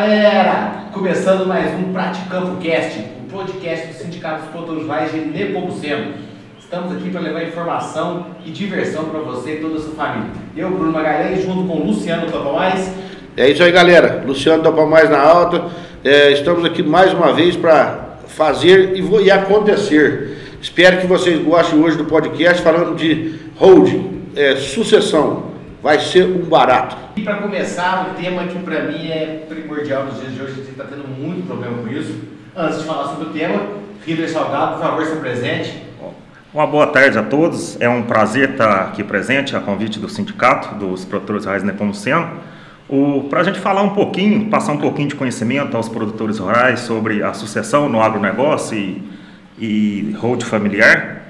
galera! Começando mais um Praticampo Cast, o podcast do Sindicato dos Produtores Rurais de Nepomuceno. Estamos aqui para levar informação e diversão para você e toda a sua família. Eu, Bruno Magalhães, junto com Luciano Topamais. É isso aí, galera. Luciano Topamais na alta. Estamos aqui mais uma vez para fazer e acontecer. Espero que vocês gostem hoje do podcast falando de holding, sucessão. Vai ser um barato. E para começar, o tema que para mim é primordial nos dias de hoje, a gente está tendo muito problema com isso. Antes de falar sobre o tema, Rider Salgado, por favor, se presente. Uma boa tarde a todos. É um prazer estar aqui presente a convite do Sindicato dos Produtores Rurais de Nepomuceno. Para a gente falar um pouquinho, passar um pouquinho de conhecimento aos produtores rurais sobre a sucessão no agronegócio e hold familiar.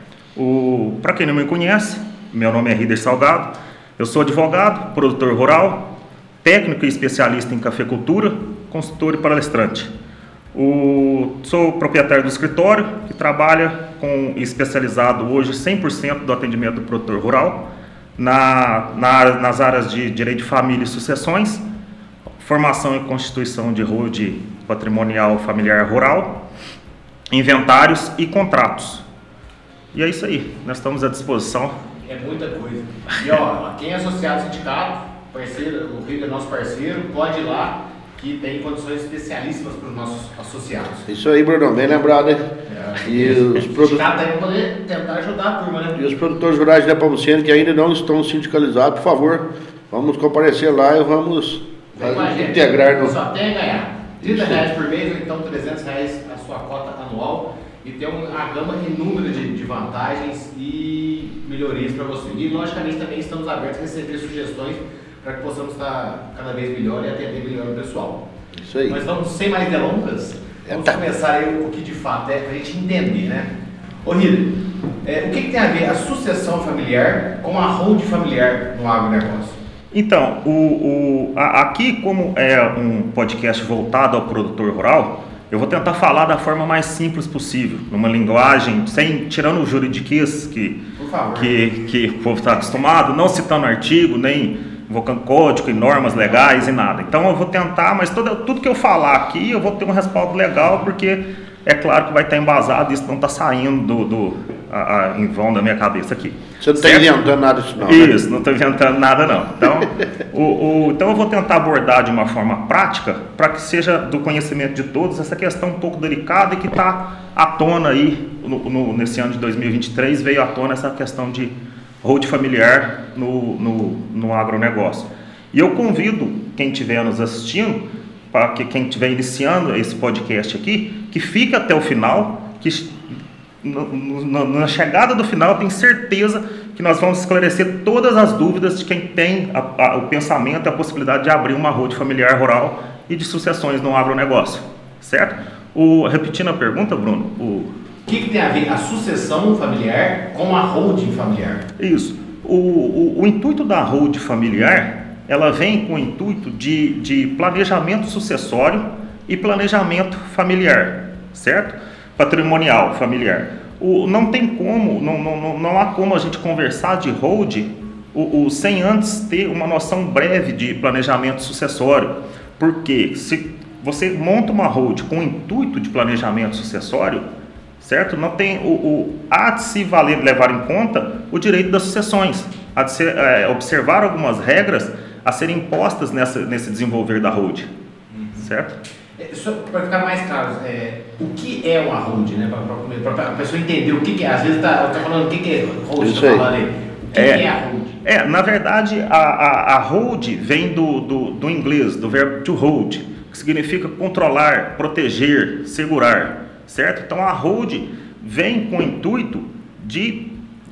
Para quem não me conhece, meu nome é Rider Salgado. Eu sou advogado, produtor rural, técnico e especialista em cafeicultura, consultor e palestrante. Sou proprietário do escritório que trabalha especializado hoje 100% do atendimento do produtor rural nas áreas de direito de família e sucessões, formação e constituição de hold patrimonial familiar rural, inventários e contratos. E é isso aí, nós estamos à disposição. É muita coisa. E ó, quem é associado ao sindicato, parceiro, o Rider é nosso parceiro, pode ir lá, que tem condições especialíssimas para os nossos associados. Isso aí, Bruno, bem lembrado, hein? E os sindicatos devem poder tentar ajudar a turma, né? E os produtores rurais de Nepomuceno que ainda não estão sindicalizados, por favor, vamos comparecer lá e vamos integrar no... Só tem a ganhar R$30 por mês ou então R$300 a sua cota anual e ter uma gama inúmera de vantagens e melhorias para você. E logicamente também estamos abertos a receber sugestões para que possamos estar cada vez melhor e atender melhor o pessoal. Isso aí. Mas vamos, sem mais delongas, vamos começar aí o que de fato é para a gente entender, né? Ô Rider, o que tem a ver a sucessão familiar com a hold familiar no agronegócio? Então, aqui, como é um podcast voltado ao produtor rural, eu vou tentar falar da forma mais simples possível, numa linguagem, tirando o juridiquês que o povo está acostumado, não citando artigo, nem invocando código e normas legais e nada. Então eu vou tentar, mas tudo que eu falar aqui eu vou ter um respaldo legal, porque é claro que vai estar embasado, isso não está saindo em vão da minha cabeça aqui. Você não está inventando nada disso não, Isso, não estou inventando nada não. Então eu vou tentar abordar de uma forma prática, para que seja do conhecimento de todos, essa questão um pouco delicada e que está à tona aí, nesse ano de 2023, veio à tona essa questão de hold familiar no agronegócio. E eu convido quem estiver nos assistindo, para que quem estiver iniciando esse podcast aqui, que fique até o final, que na chegada do final eu tenho certeza que nós vamos esclarecer todas as dúvidas de quem tem o pensamento e a possibilidade de abrir uma hold familiar rural e de sucessões no agronegócio, certo? Repetindo a pergunta, Bruno, O que tem a ver a sucessão familiar com a holding familiar? Isso. O intuito da hold familiar, ela vem com o intuito de planejamento sucessório e planejamento familiar, certo? Patrimonial familiar. Não tem como, não há como a gente conversar de hold sem antes ter uma noção breve de planejamento sucessório. Porque se você monta uma hold com o intuito de planejamento sucessório, certo? Não tem há de se levar em conta o direito das sucessões, há de se observar algumas regras a serem impostas nesse desenvolver da hold, certo? Para ficar mais claro, o que é uma hold, né? Para a pessoa entender o que é. Às vezes está falando o que é hold, está falando aí. O que é a hold? Na verdade, a hold vem do inglês, do verbo to hold, que significa controlar, proteger, segurar. Certo? Então a hold vem com o intuito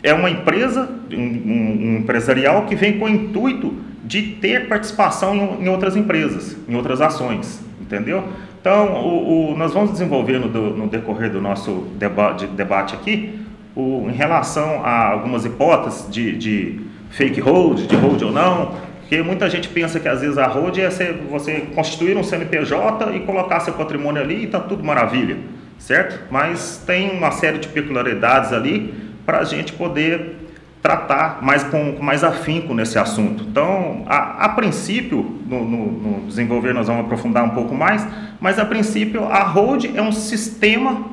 é uma empresa, um empresarial que vem com o intuito de ter participação em outras empresas, em outras ações, entendeu? Então nós vamos desenvolver no decorrer do nosso debate aqui, em relação a algumas hipóteses de fake hold, de hold ou não, porque muita gente pensa que às vezes a hold é você constituir um CNPJ e colocar seu patrimônio ali e está tudo maravilha. Certo? Mas tem uma série de peculiaridades ali para a gente poder tratar com mais afinco nesse assunto. Então, a princípio, no desenvolver nós vamos aprofundar um pouco mais, mas a princípio a hold é um sistema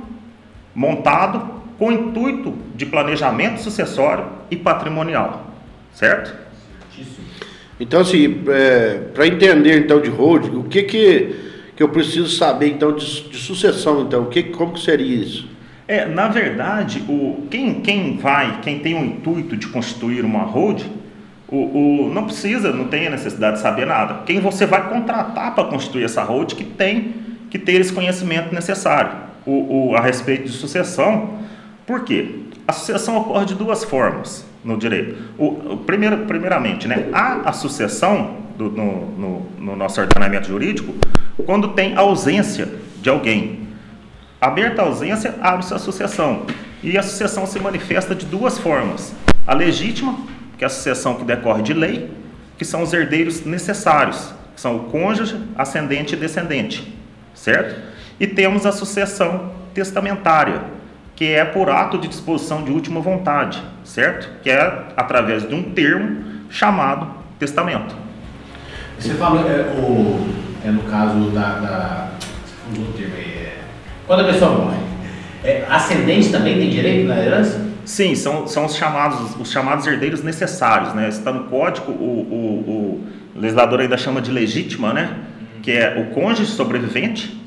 montado com o intuito de planejamento sucessório e patrimonial, certo? Então, assim, para entender então de hold, o que eu preciso saber então de sucessão, então, como que seria isso? Na verdade, quem tem o intuito de constituir uma hold, não tem a necessidade de saber nada. Quem você vai contratar para constituir essa hold que tem que ter esse conhecimento necessário a respeito de sucessão. Por quê? A sucessão ocorre de 2 formas no direito. Primeiramente, né, há a sucessão no nosso ordenamento jurídico quando tem ausência de alguém. Aberta a ausência, abre-se a sucessão. E a sucessão se manifesta de 2 formas. A legítima, que é a sucessão que decorre de lei, que são os herdeiros necessários, que são o cônjuge, ascendente e descendente, certo? E temos a sucessão testamentária, que é por ato de disposição de última vontade, certo? Que é através de um termo chamado testamento. Você falou, no caso do termo aí, quando a pessoa morre, ascendente também tem direito na herança? Sim, são os chamados herdeiros necessários, né? Está no código, o legislador ainda chama de legítima, né? Que é o cônjuge sobrevivente,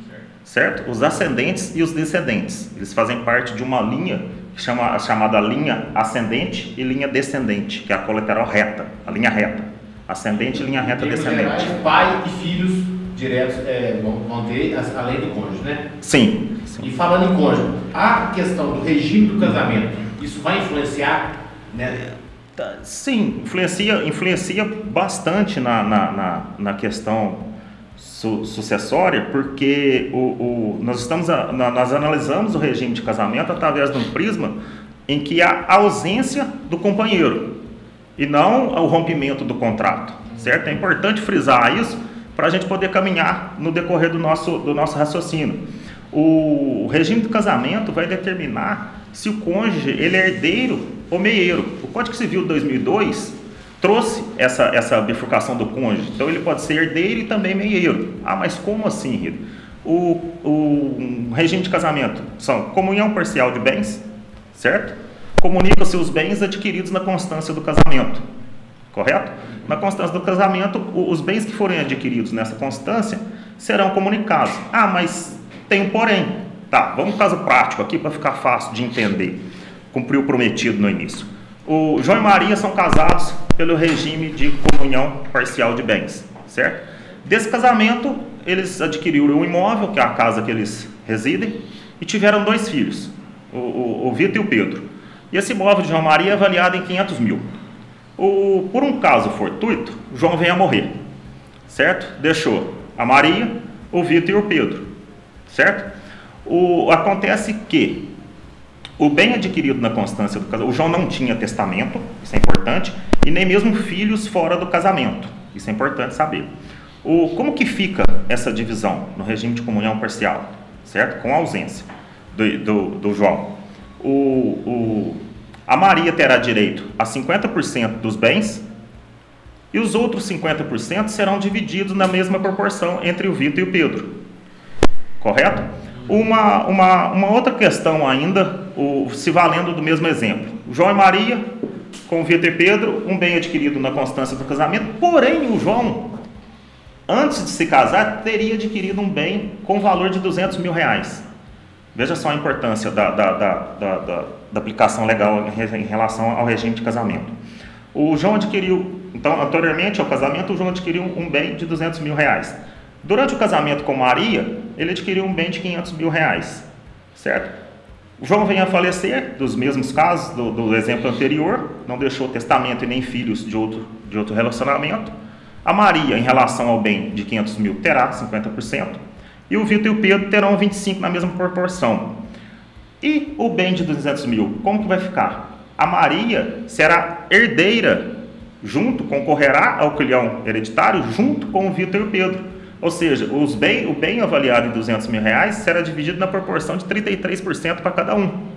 certo? Os ascendentes e os descendentes. Eles fazem parte de uma linha chamada linha ascendente e linha descendente, que é a colateral reta, a linha reta. Ascendente, linha reta, descendente. Pai e filhos diretos vão ter a lei do cônjuge, né? Sim. E falando em cônjuge, a questão do regime do casamento, isso vai influenciar, né? Sim, influencia bastante na questão sucessória, porque nós analisamos o regime de casamento através de um prisma em que há ausência do companheiro e não o rompimento do contrato, certo? É importante frisar isso para a gente poder caminhar no decorrer do nosso raciocínio. O regime do casamento vai determinar se o cônjuge ele é herdeiro ou meieiro. O Código Civil de 2002 trouxe essa bifurcação do cônjuge. Então ele pode ser herdeiro e também meieiro. Mas como assim, Rita? O regime de casamento são comunhão parcial de bens, certo? Comunica-se os bens adquiridos na constância do casamento, correto? Na constância do casamento, os bens que forem adquiridos nessa constância serão comunicados. Mas tem um porém. Tá, vamos um caso prático aqui para ficar fácil de entender. Cumpriu o prometido no início. O João e Maria são casados pelo regime de comunhão parcial de bens, certo? Desse casamento, eles adquiriram um imóvel, que é a casa que eles residem, e tiveram 2 filhos, o Vitor e o Pedro. E esse imóvel de João e Maria é avaliado em 500 mil. Por um caso fortuito, o João vem a morrer, certo? Deixou a Maria, o Vitor e o Pedro, certo? Acontece que o bem adquirido na constância do casamento, o João não tinha testamento, isso é importante, e nem mesmo filhos fora do casamento, isso é importante saber. Como que fica essa divisão no regime de comunhão parcial, certo? Com a ausência do João. A Maria terá direito a 50% dos bens e os outros 50% serão divididos na mesma proporção entre o Vitor e o Pedro, correto? Uma outra questão ainda, se valendo do mesmo exemplo. João e Maria, com o Vitor e Pedro, um bem adquirido na constância do casamento, porém o João, antes de se casar, teria adquirido um bem com valor de 200 mil reais. Veja só a importância da aplicação legal em relação ao regime de casamento. O João adquiriu, então, anteriormente ao casamento, o João adquiriu um bem de 200 mil reais. Durante o casamento com Maria, ele adquiriu um bem de 500 mil reais, certo? O João vem a falecer, dos mesmos casos do exemplo anterior, não deixou testamento e nem filhos de outro relacionamento. A Maria, em relação ao bem de 500 mil, terá 50%, e o Vitor e o Pedro terão 25% na mesma proporção. E o bem de 200 mil, como que vai ficar? A Maria será herdeira, concorrerá ao quilhão hereditário junto com o Vitor e o Pedro. Ou seja, o bem avaliado em 200 mil reais será dividido na proporção de 33% para cada um,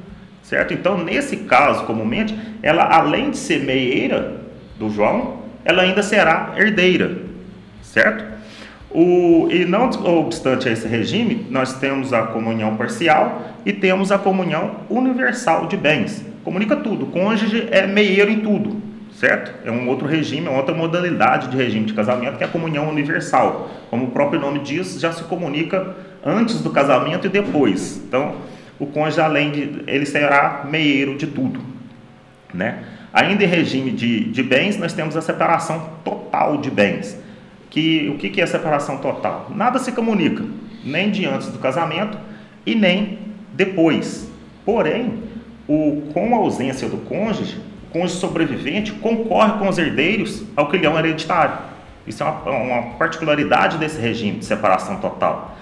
certo? Então, nesse caso, comumente, ela, além de ser meieira do João, ela ainda será herdeira, certo? E não obstante a esse regime, nós temos a comunhão parcial e temos a comunhão universal de bens. Comunica tudo, o cônjuge é meieiro em tudo, certo? É um outro regime, é uma outra modalidade de regime de casamento, que é a comunhão universal. Como o próprio nome diz, já se comunica antes do casamento e depois. Então, o cônjuge, além de, ele será meieiro de tudo, né? Ainda em regime de bens, nós temos a separação total de bens. O que é a separação total? Nada se comunica, nem de antes do casamento e nem depois. Porém, com a ausência do cônjuge, o cônjuge sobrevivente concorre com os herdeiros ao quilhão hereditário. Isso é uma particularidade desse regime de separação total.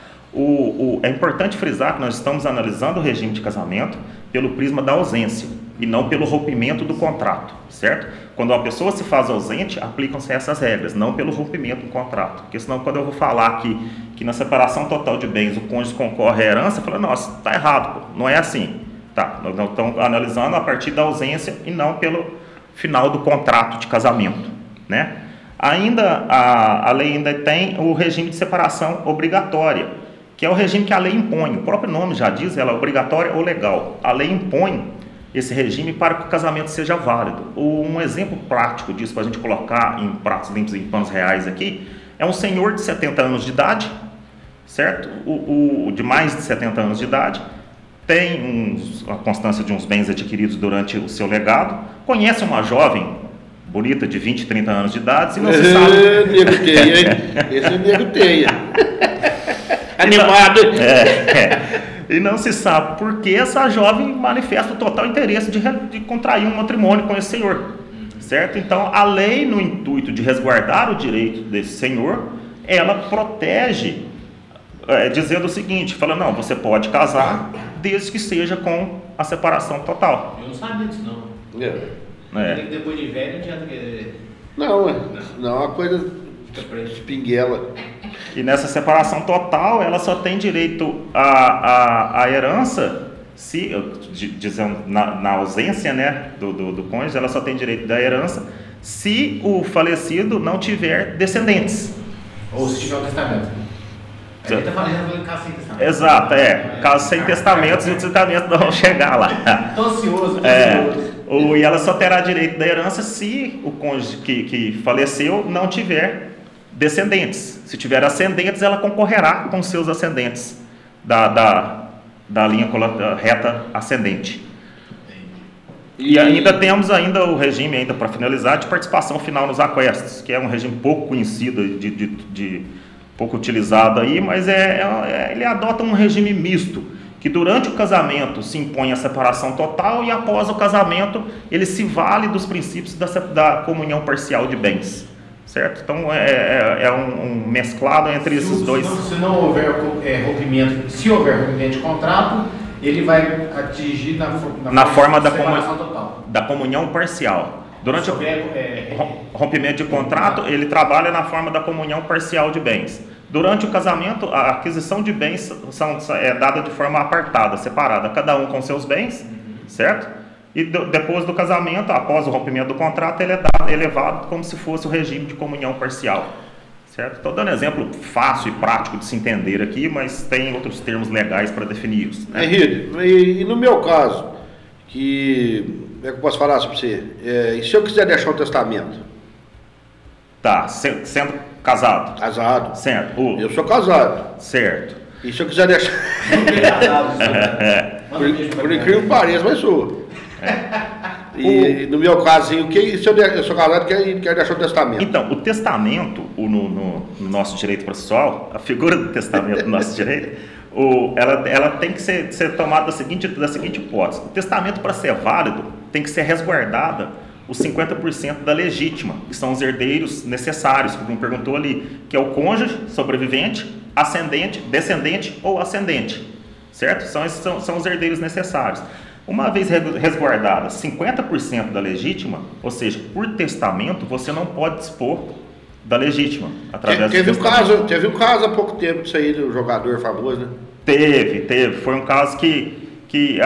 É importante frisar que nós estamos analisando o regime de casamento pelo prisma da ausência e não pelo rompimento do contrato, certo? Quando uma pessoa se faz ausente, aplicam-se essas regras, não pelo rompimento do contrato. Porque senão, quando eu vou falar que na separação total de bens o cônjuge concorre à herança, eu falo, nossa, está errado, pô, não é assim. Tá, nós estamos analisando a partir da ausência e não pelo final do contrato de casamento, né? A lei ainda tem o regime de separação obrigatória, que é o regime que a lei impõe. O próprio nome já diz, ela é obrigatória ou legal. A lei impõe esse regime para que o casamento seja válido. Um exemplo prático disso, para a gente colocar em pratos limpos e em panos reais aqui, é um senhor de 70 anos de idade, certo? De mais de 70 anos de idade, tem a constância de uns bens adquiridos durante o seu legado, conhece uma jovem bonita de 20, 30 anos de idade, e não se sabe... Nego teia, hein? Esse é nego teia. Animado. E não se sabe por que essa jovem manifesta o total interesse de contrair um matrimônio com esse senhor, certo? Então, a lei, no intuito de resguardar o direito desse senhor, ela protege, dizendo o seguinte, fala, não, você pode casar desde que seja com a separação total. Eu não sabia disso, não. Depois de velho, não adianta querer... Não, é uma coisa espinguela. E nessa separação total, ela só tem direito à herança, dizendo, na ausência, né, do cônjuge, ela só tem direito da herança se o falecido não tiver descendentes. Ou se tiver um testamento. Ele está falando caso sem testamento. Exato, caso sem testamentos, e o testamento não vão chegar lá. Estou ansioso, E ela só terá direito da herança se o cônjuge que faleceu não tiver descendentes. Se tiver ascendentes, ela concorrerá com seus ascendentes da linha reta ascendente. E ainda temos o regime, ainda para finalizar, de participação final nos aquestos, que é um regime pouco conhecido, pouco utilizado aí, mas ele adota um regime misto, que durante o casamento se impõe a separação total e após o casamento ele se vale dos princípios da comunhão parcial de bens. Certo? Então é um mesclado entre esses dois. Se não houver rompimento, se houver rompimento de contrato, ele vai atingir na forma total. Da comunhão parcial. Durante o rompimento de contrato, ele trabalha na forma da comunhão parcial de bens. Durante o casamento, a aquisição de bens é dada de forma apartada, separada, cada um com seus bens, certo? E depois do casamento, após o rompimento do contrato, ele é elevado como se fosse o regime de comunhão parcial, certo? Estou dando exemplo fácil e prático de se entender aqui, mas tem outros termos legais para definir isso, né? Henrique, e no meu caso, como é que eu posso falar sobre você? E se eu quiser deixar um testamento? Tá, sendo casado. Casado. Certo. Eu sou casado. Certo. E se eu quiser deixar... Por incrível que pareça, mas sou. E no meu caso, se eu sou casado e quero deixar um testamento? Então, o testamento, no nosso direito processual, a figura do testamento no nosso direito, ela tem que ser tomada da seguinte hipótese. O testamento, para ser válido, tem que ser resguardada os 50% da legítima, que são os herdeiros necessários, que me perguntou ali, que é o cônjuge, sobrevivente, ascendente, descendente ou ascendente, certo? São os herdeiros necessários. Uma vez resguardada 50% da legítima, ou seja, por testamento, você não pode dispor da legítima através teve um caso há pouco tempo disso aí do jogador famoso, né? Teve. Foi um caso que que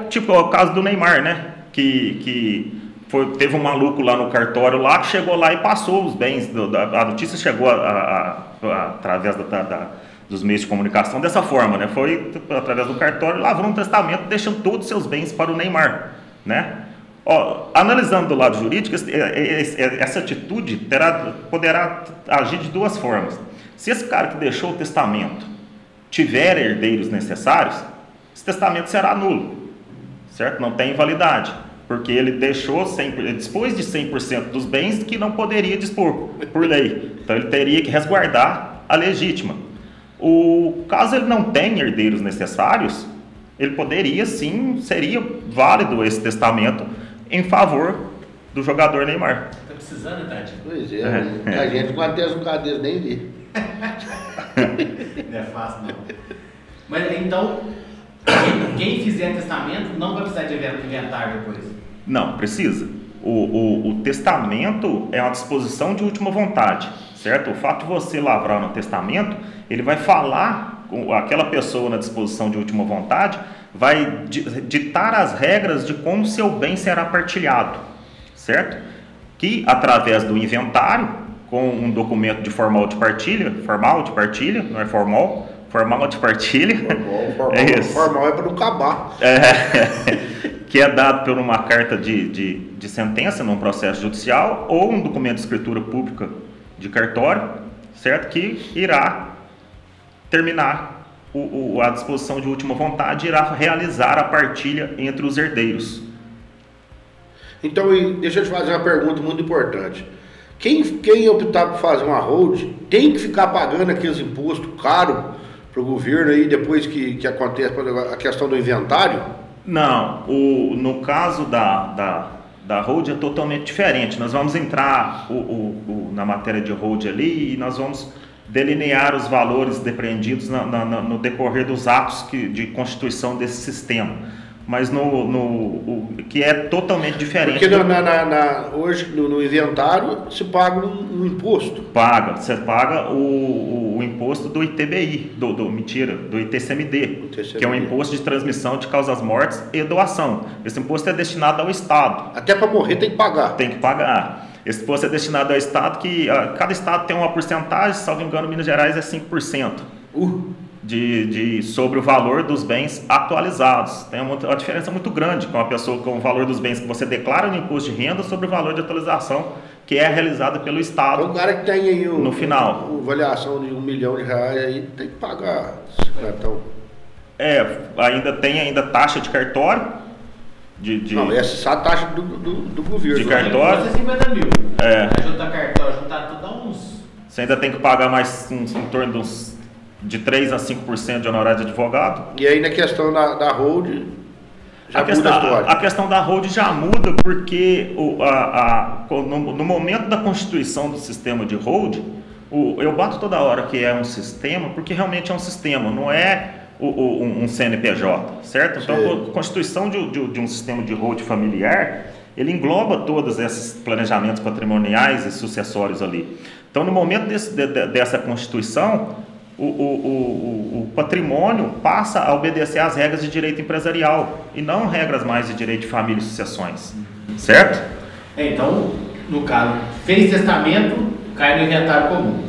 tipo o caso do Neymar, né? Teve um maluco lá no cartório lá que chegou lá e passou os bens, a notícia chegou através dos meios de comunicação dessa forma, né? Foi através do cartório, lavrou um testamento deixando todos os seus bens para o Neymar, né? Analisando do lado jurídico, essa atitude poderá agir de duas formas. Se esse cara que deixou o testamento tiver herdeiros necessários, esse testamento será nulo, certo? Não tem validade, porque ele dispôs de 100% dos bens que não poderia dispor por lei. Então ele teria que resguardar a legítima. Caso ele não tenha herdeiros necessários, ele poderia sim, seria válido esse testamento em favor do jogador Neymar. Tá precisando, Tati? Pois é. A gente com até um cadeiro nem vê. Não é fácil, não. Mas então, quem fizer testamento não vai precisar de inventário depois? Não, precisa. O testamento é uma disposição de última vontade, certo? O fato de você lavrar no testamento, ele vai falar com aquela pessoa na disposição de última vontade, vai ditar as regras de como seu bem será partilhado, certo? Que através do inventário, com um documento de formal de partilha, não é formal de partilha. Formal é para não acabar. Que é dado por uma carta de sentença num processo judicial ou um documento de escritura pública de cartório, certo? Que irá terminar a disposição de última vontade, irá realizar a partilha entre os herdeiros. Então, deixa eu te fazer uma pergunta muito importante. Quem optar por fazer uma hold tem que ficar pagando aqueles impostos caros para o governo aí depois que acontece a questão do inventário? Não, no caso da hold é totalmente diferente. Nós vamos entrar na matéria de hold ali e nós vamos delinear os valores depreendidos no decorrer dos atos de constituição desse sistema. Mas que é totalmente diferente. Porque hoje no inventário se paga um imposto. Você paga o imposto do ITBI, do ITCMD, que é um imposto de transmissão de causas mortes e doação. Esse imposto é destinado ao Estado. Até para morrer tem que pagar. Tem que pagar. Esse imposto é destinado ao Estado, que cada Estado tem uma porcentagem, salvo engano, Minas Gerais é 5%. Sobre o valor dos bens atualizados. Tem uma diferença muito grande com a pessoa com o valor dos bens que você declara no imposto de renda sobre o valor de atualização que é realizada pelo Estado. O cara que tem aí no final avaliação de R$1 milhão aí tem que pagar. Ainda tem taxa de cartório. Não, essa é a taxa do governo. De cartório. 50 mil. Juntar cartório, juntar tudo dá uns. Você ainda tem que pagar mais em torno de 3 a 5% de honorário de advogado. E aí na questão da hold, já muda a história. A questão da hold já muda porque no momento da constituição do sistema de hold, eu bato toda hora que é um sistema, porque realmente é um sistema, não é um CNPJ, certo? Então, a constituição de um sistema de hold familiar, ele engloba todos esses planejamentos patrimoniais e sucessórios ali. Então, no momento dessa constituição, o patrimônio passa a obedecer às regras de direito empresarial e não regras mais de direito de família e sucessões, certo? Então, no caso, fez testamento, cai no inventário comum.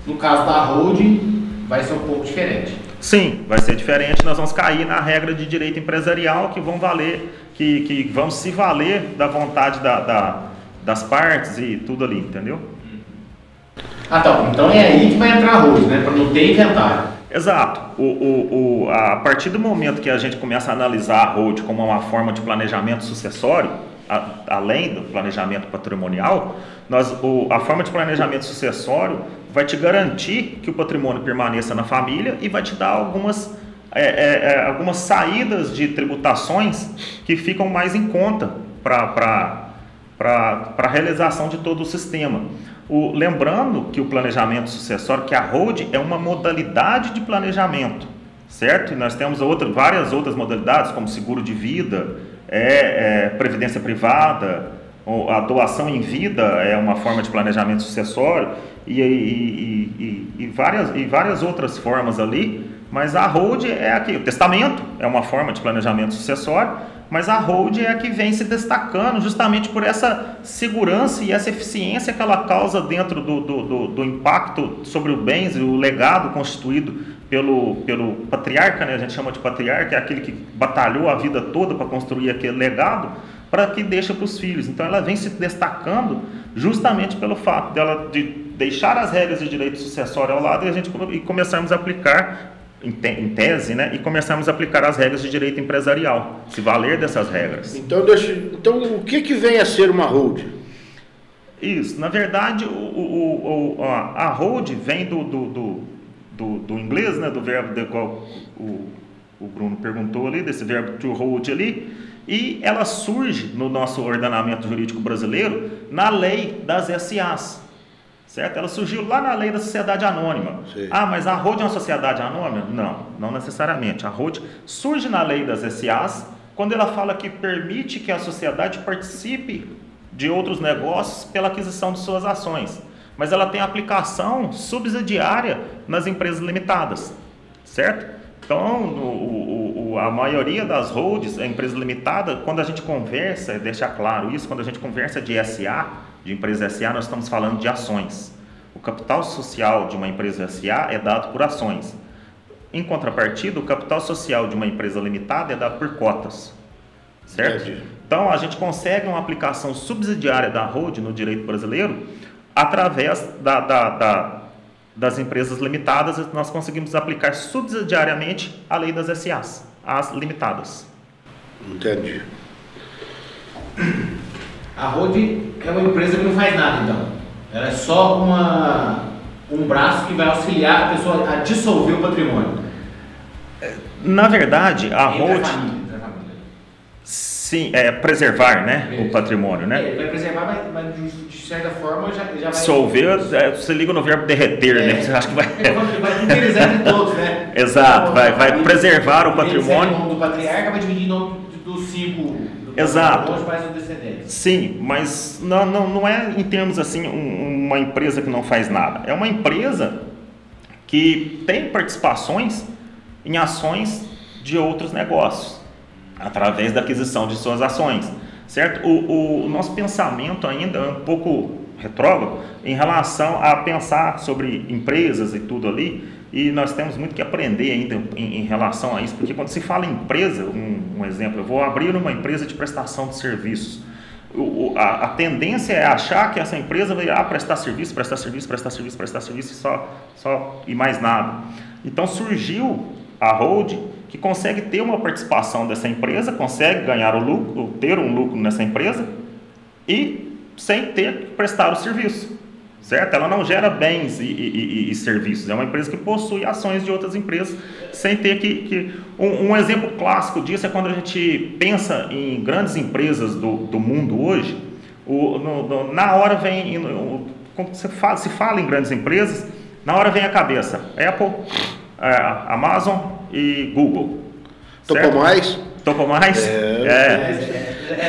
No caso da holding, vai ser um pouco diferente. Sim, vai ser diferente. Nós vamos cair na regra de direito empresarial que vão valer, que vão se valer da vontade das partes e tudo ali, entendeu? Então é aí que vai entrar a holding, né? Para não ter inventário. Exato. A partir do momento que a gente começa a analisar a holding como uma forma de planejamento sucessório, além do planejamento patrimonial, a forma de planejamento sucessório vai te garantir que o patrimônio permaneça na família e vai te dar algumas saídas de tributações que ficam mais em conta para a realização de todo o sistema. Lembrando que o planejamento sucessório, que a holding é uma modalidade de planejamento, certo? E nós temos várias outras modalidades, como seguro de vida, previdência privada, A doação em vida é uma forma de planejamento sucessório e várias outras formas ali, mas a hold é aqui. O testamento é uma forma de planejamento sucessório, mas a hold é a que vem se destacando justamente por essa segurança e essa eficiência que ela causa dentro do impacto sobre o bens e o legado constituído pelo patriarca, né? A gente chama de patriarca, é aquele que batalhou a vida toda para construir aquele legado, para que deixa para os filhos. Então ela vem se destacando justamente pelo fato dela de deixar as regras de direito sucessório ao lado e começarmos a aplicar em tese, né, e começamos a aplicar as regras de direito empresarial, se valer dessas regras. Então, o que vem a ser uma hold? Isso, na verdade, a hold vem do inglês, né, do verbo de qual o Bruno perguntou ali, desse verbo to hold ali, e ela surge no nosso ordenamento jurídico brasileiro na lei das SAs. Certo? Ela surgiu lá na lei da sociedade anônima. Sim. Ah, mas a hold é uma sociedade anônima? Não necessariamente. A hold surge na lei das SAs quando ela fala que permite que a sociedade participe de outros negócios pela aquisição de suas ações. Mas ela tem aplicação subsidiária nas empresas limitadas. Certo? Então, a maioria das holds, a empresa limitada, quando a gente conversa, deixa claro isso, quando a gente conversa de SA, de empresa SA, nós estamos falando de ações. O capital social de uma empresa SA é dado por ações. Em contrapartida, o capital social de uma empresa limitada é dado por cotas. Certo? Então, a gente consegue uma aplicação subsidiária da hold no direito brasileiro através das empresas limitadas. Nós conseguimos aplicar subsidiariamente a lei das SAs, as limitadas. Entendi. A hold é uma empresa que não faz nada, então. Ela é só um braço que vai auxiliar a pessoa a dissolver o patrimônio. Na verdade, a hold... Sim, é preservar, né, o patrimônio, né? Vai preservar, mas de certa forma já vai... Dissolver, você liga no verbo derreter, né? Você acha que vai... Vai pulverizar entre todos, né? Exato, vai preservar o patrimônio. O nome do patriarca vai dividir em nome dos 5... Exato. Descendentes. Sim, mas não é em termos assim uma empresa que não faz nada. É uma empresa que tem participações em ações de outros negócios, através da aquisição de suas ações, certo? O nosso pensamento ainda é um pouco retrógrado em relação a pensar sobre empresas e tudo ali, e nós temos muito que aprender ainda em relação a isso, porque quando se fala em empresa, um exemplo, eu vou abrir uma empresa de prestação de serviços. A tendência é achar que essa empresa vai prestar serviço e mais nada. Então surgiu a hold, que consegue ter uma participação dessa empresa, consegue ganhar o lucro, ter um lucro nessa empresa e sem ter que prestar o serviço. Certo? Ela não gera bens e serviços. É uma empresa que possui ações de outras empresas sem ter que... Um exemplo clássico disso é quando a gente pensa em grandes empresas do mundo hoje. Na hora vem... Quando se fala em grandes empresas, na hora vem a cabeça Apple, Amazon e Google. Topo mais? Topo mais?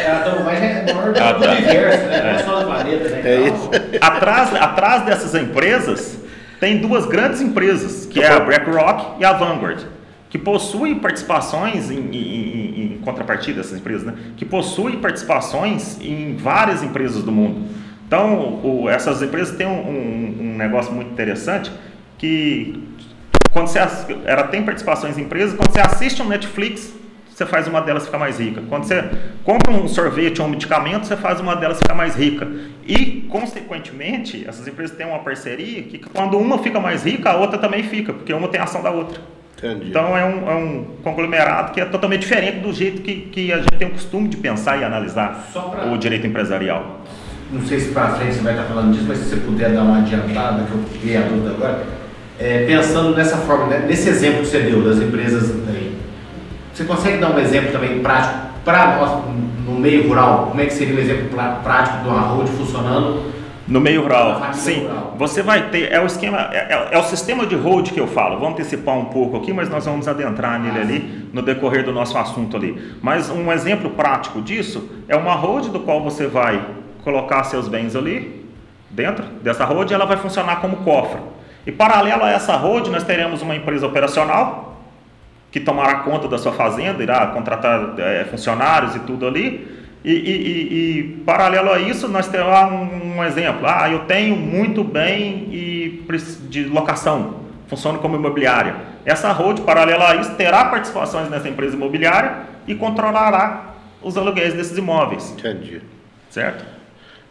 A Topo mais é maior do universo, né? Não é só do planeta, né? É isso. Atrás dessas empresas, tem duas grandes empresas, que é a BlackRock e a Vanguard, que possuem participações em contrapartida dessas empresas, né? Que possuem participações em várias empresas do mundo. Então, essas empresas têm um negócio muito interessante, que quando ela tem participações em empresas, quando você assiste um Netflix, você faz uma delas ficar mais rica. Quando você compra um sorvete ou um medicamento, você faz uma delas ficar mais rica. E, consequentemente, essas empresas têm uma parceria que quando uma fica mais rica, a outra também fica, porque uma tem ação da outra. Entendi. Então, é um conglomerado que é totalmente diferente do jeito que a gente tem o costume de pensar e analisar o direito empresarial. Não sei se para frente você vai estar falando disso, mas se você puder dar uma adiantada, que eu fiquei a dúvida agora, pensando dessa forma, né, nesse exemplo que você deu das empresas aí, você consegue dar um exemplo também prático para nós no meio rural? Como é que seria um exemplo prático de uma hold funcionando no meio rural? Sim, rural? Você vai ter, é o sistema de hold que eu falo. Vou antecipar um pouco aqui, mas nós vamos adentrar nele ali no decorrer do nosso assunto ali. Mas um exemplo prático disso é uma hold do qual você vai colocar seus bens ali dentro dessa holding, ela vai funcionar como cofre. E paralelo a essa holding, nós teremos uma empresa operacional que tomará conta da sua fazenda, irá contratar funcionários e tudo ali. E paralelo a isso, nós teremos um exemplo. Eu tenho muito bem de locação, funciona como imobiliária. Essa holding, paralela a isso, terá participações nessa empresa imobiliária e controlará os aluguéis desses imóveis. Entendi. Certo?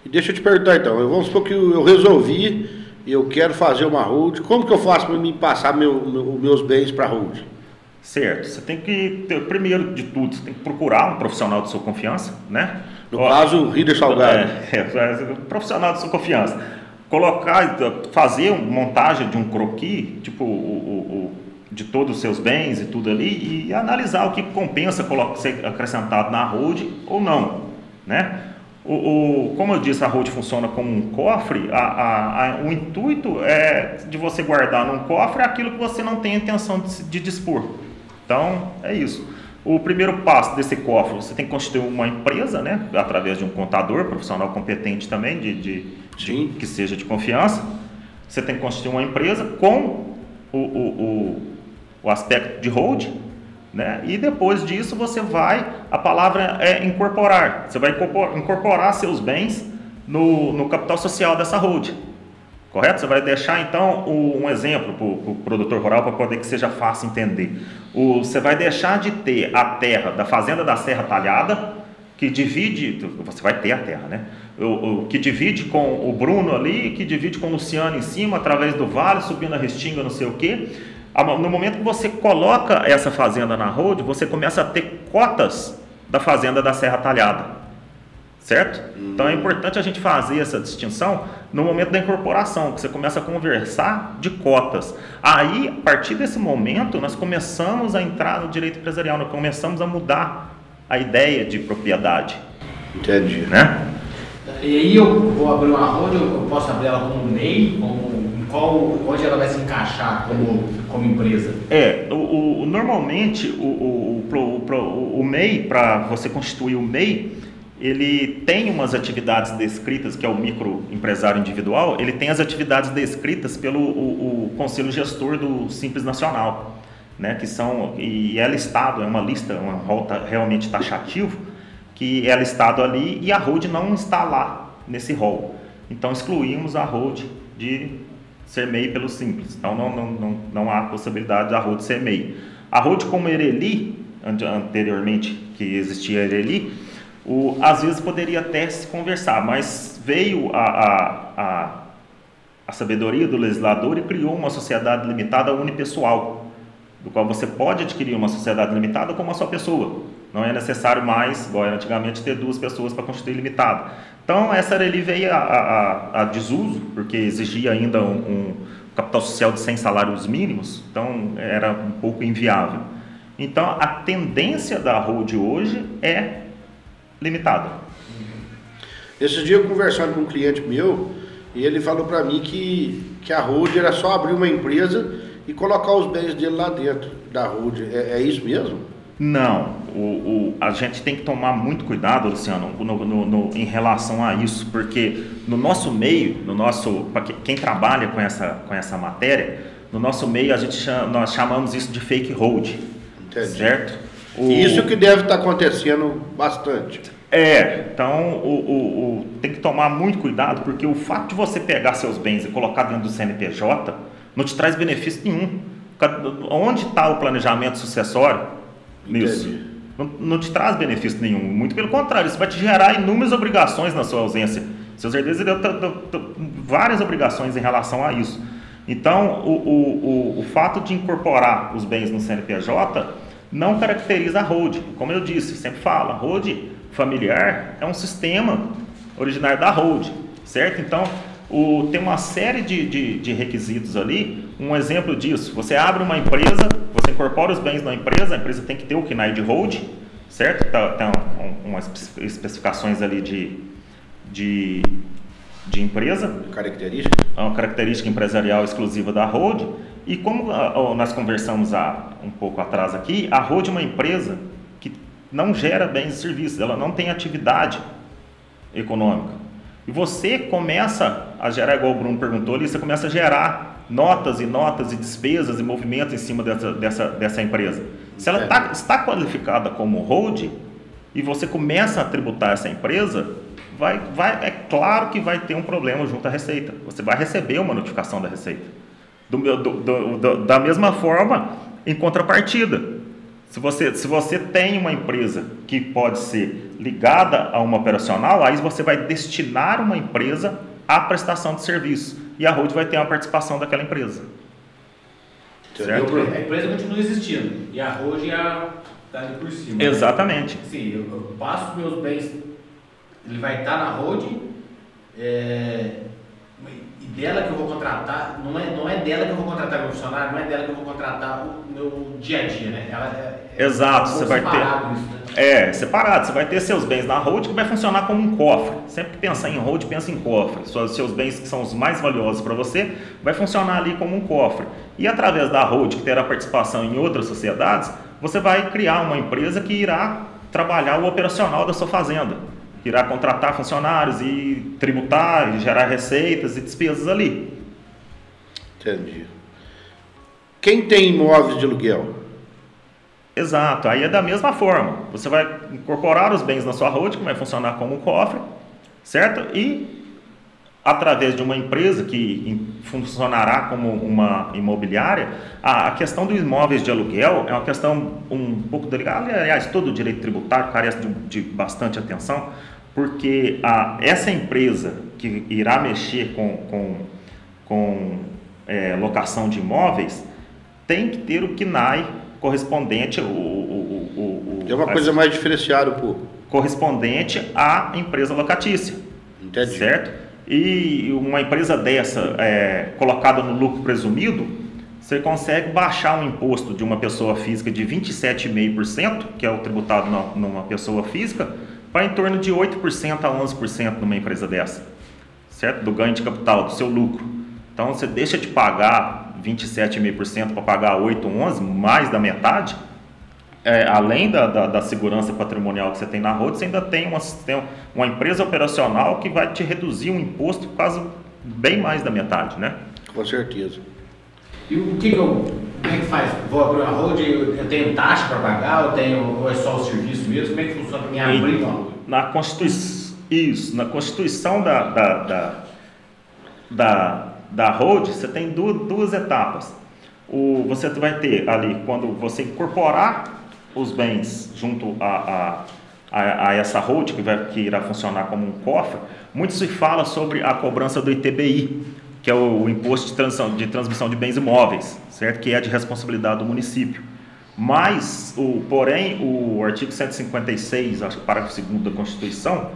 E deixa eu te perguntar então, vamos supor que eu resolvi e eu quero fazer uma holding, como que eu faço para me passar meus bens para a holding? Certo, você tem que, primeiro de tudo, você tem que procurar um profissional de sua confiança, né? No caso, o Rider Salgado. Profissional de sua confiança. Fazer uma montagem de um croquis, tipo de todos os seus bens e tudo ali, e analisar o que compensa ser acrescentado na holding ou não, né? Como eu disse, a holding funciona como um cofre. O intuito é de você guardar num cofre aquilo que você não tem a intenção de dispor. Então, é isso. O primeiro passo desse cofre, você tem que constituir uma empresa, né, através de um contador profissional competente também, que seja de confiança. Você tem que constituir uma empresa com o aspecto de holding, né? E depois disso a palavra é incorporar. Você vai incorporar seus bens no capital social dessa holding. Correto? Você vai deixar então um exemplo para o produtor rural para poder que seja fácil entender. Você vai deixar de ter a terra da fazenda da Serra Talhada, que divide, você vai ter a terra, né? Que divide com o Bruno ali, que divide com o Luciano em cima, através do vale, subindo a restinga, não sei o quê. No momento que você coloca essa fazenda na holding, você começa a ter cotas da fazenda da Serra Talhada, certo? Então é importante a gente fazer essa distinção no momento da incorporação, que você começa a conversar de cotas. Aí, a partir desse momento, nós começamos a entrar no direito empresarial, nós começamos a mudar a ideia de propriedade. Entendi. Né? E aí eu vou abrir uma holding, eu posso abrir ela como MEI, onde ela vai se encaixar como empresa? Normalmente o MEI, para você constituir o MEI, ele tem umas atividades descritas, que é o microempresário individual, ele tem as atividades descritas pelo o Conselho Gestor do Simples Nacional, né, e é listado, é uma lista, um rol realmente taxativo, que é listado ali, e a holding não está lá nesse rol. Então excluímos a holding de ser MEI pelo Simples. Então não há possibilidade da holding ser MEI. A holding como Ereli, anteriormente que existia Ereli, às vezes poderia até se conversar, mas veio a sabedoria do legislador e criou uma sociedade limitada unipessoal, do qual você pode adquirir uma sociedade limitada com uma só pessoa. Não é necessário mais, igual era antigamente, ter duas pessoas para constituir limitada. Então, essa Ereli veio a desuso, porque exigia ainda um capital social de 100 salários mínimos, então era um pouco inviável. Então, a tendência da holding hoje é limitada. Esses dias eu conversando com um cliente meu, e ele falou para mim que a holding era só abrir uma empresa e colocar os bens dele lá dentro da holding. É isso mesmo? Não, a gente tem que tomar muito cuidado, Luciano, em relação a isso, porque no nosso meio, quem trabalha com essa matéria, no nosso meio nós chamamos isso de fake holding. Entendi. Certo? Isso que deve estar acontecendo bastante. Então tem que tomar muito cuidado, porque o fato de você pegar seus bens e colocar dentro do CNPJ não te traz benefício nenhum. Onde está o planejamento sucessório nisso? Não te traz benefício nenhum, muito pelo contrário, isso vai te gerar inúmeras obrigações na sua ausência. Seus herdeiros irão ter várias obrigações em relação a isso. Então, o fato de incorporar os bens no CNPJ não caracteriza a holding. Como eu disse, sempre falo, a holding familiar é um sistema originário da holding, certo? Então, tem uma série de requisitos ali. Um exemplo disso, você abre uma empresa, você incorpora os bens na empresa, a empresa tem que ter o KNAI de holding, certo? Tem umas especificações ali de empresa. Característica? É uma característica empresarial exclusiva da holding. E como nós conversamos um pouco atrás aqui, a holding é uma empresa que não gera bens e serviços, ela não tem atividade econômica. E você começa a gerar, igual o Bruno perguntou ali, você começa a gerar notas e despesas e movimentos em cima dessa empresa. Se ela está qualificada como hold e você começa a tributar essa empresa, é claro que vai ter um problema junto à Receita. Você vai receber uma notificação da Receita. Da mesma forma, em contrapartida, se você tem uma empresa que pode ser ligada a uma operacional, aí você vai destinar uma empresa à prestação de serviço e a hold vai ter uma participação daquela empresa. Certo? A empresa continua existindo e a hold está ali por cima. Exatamente. Né? Sim, eu passo meus bens, ele vai estar na hold, e dela que eu vou contratar, não é dela que eu vou contratar meu funcionário, não é dela que eu vou contratar o meu dia a dia, né? Exato, você vai ter. Isso, né? Separado, você vai ter seus bens na hold que vai funcionar como um cofre. Sempre que pensar em hold, pensa em cofre. Seus bens que são os mais valiosos para você, vai funcionar ali como um cofre. E através da hold, que terá participação em outras sociedades, você vai criar uma empresa que irá trabalhar o operacional da sua fazenda. Que irá contratar funcionários e tributar, e gerar receitas e despesas ali. Entendi. Quem tem imóveis de aluguel? Exato, aí é da mesma forma. Você vai incorporar os bens na sua hold, que vai funcionar como um cofre, certo? E através de uma empresa que funcionará como uma imobiliária, a questão dos imóveis de aluguel é uma questão um pouco delicada. Aliás, todo o direito tributário carece de bastante atenção, porque essa empresa que irá mexer com locação de imóveis tem que ter o CNAE correspondente, é uma coisa mais diferenciada, pô. Correspondente à empresa locatícia. Entendi. Certo? E uma empresa dessa, colocada no lucro presumido, você consegue baixar um imposto de uma pessoa física de 27,5%, que é o tributado numa pessoa física, para em torno de 8% a 11% numa empresa dessa, certo? Do ganho de capital, do seu lucro. Então, você deixa de pagar 27,5% para pagar 8, 11, mais da metade, além da segurança patrimonial que você tem na hold, você ainda tem uma empresa operacional que vai te reduzir um imposto quase bem mais da metade, né? Com certeza. E como é que faz? Vou abrir uma hold, eu tenho taxa para pagar, ou é só o serviço mesmo? Como é que funciona para mim abrir uma hold? Na Constituição da hold, você tem duas etapas. Você vai ter ali, quando você incorporar os bens junto a essa hold, que irá funcionar como um cofre, muito se fala sobre a cobrança do ITBI, que é o Imposto de Transmissão de Bens Imóveis, certo? Que é de responsabilidade do município. Mas, porém, o artigo 156, acho que parágrafo 2º da Constituição,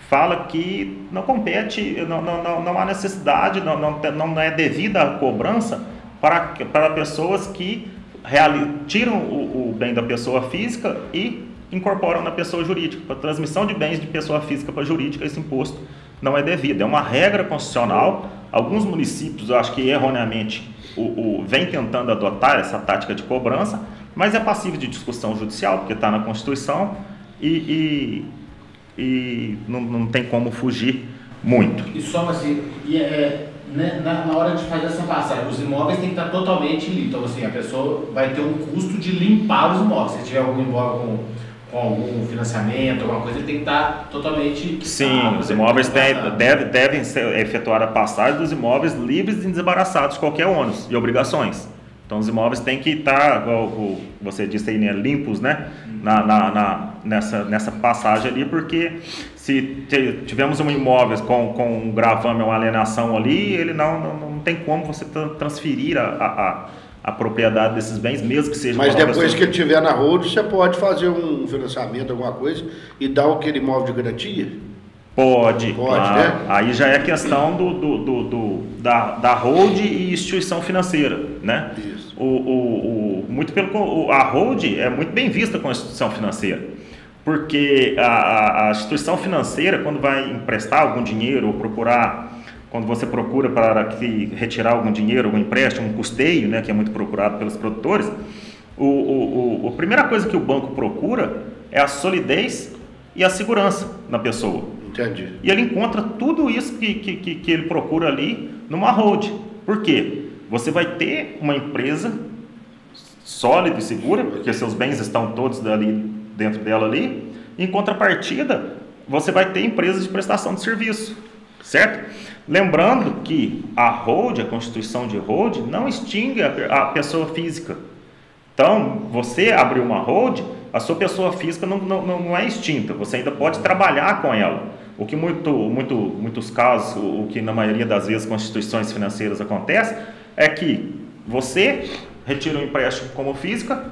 fala que não compete, não há necessidade, não é devida a cobrança para pessoas que tiram o bem da pessoa física e incorporam na pessoa jurídica. Para transmissão de bens de pessoa física para jurídica, esse imposto não é devido. É uma regra constitucional. Alguns municípios, eu acho que erroneamente, vem tentando adotar essa tática de cobrança, mas é passível de discussão judicial, porque está na Constituição e não tem como fugir muito. E só assim, na hora de fazer essa passagem, os imóveis têm que estar totalmente limpos. Então, assim, a pessoa vai ter um custo de limpar os imóveis. Se tiver algum imóvel com algum financiamento, alguma coisa, ele tem que estar totalmente... Sim, os imóveis devem efetuar a passagem dos imóveis livres e desembaraçados de qualquer ônus e obrigações. Então, os imóveis têm que estar, como você disse aí, né, limpos, né, nessa passagem ali, porque se tivermos um imóvel com um gravame ou uma alienação ali, ele não tem como você transferir a propriedade desses bens, mesmo que seja... Mas depois que ele estiver na hold, você pode fazer um financiamento, alguma coisa, e dar aquele imóvel de garantia? Pode, claro, né? Aí já é questão da hold e instituição financeira, né? Isso. A hold é muito bem vista com a instituição financeira, porque a instituição financeira, quando vai emprestar algum dinheiro ou quando você procura para retirar algum dinheiro, algum empréstimo, um custeio, né, que é muito procurado pelos produtores, a primeira coisa que o banco procura é a solidez e a segurança na pessoa. Entendi. E ele encontra tudo isso que ele procura ali numa hold. Por quê? Você vai ter uma empresa sólida e segura, porque seus bens estão todos ali dentro dela ali. Em contrapartida, você vai ter empresas de prestação de serviço, certo? Lembrando que a hold, a constituição de hold, não extingue a pessoa física. Então, você abriu uma hold, a sua pessoa física não é extinta, você ainda pode trabalhar com ela. O que muitos casos, o que na maioria das vezes constituições financeiras acontece, é que você retira um empréstimo como física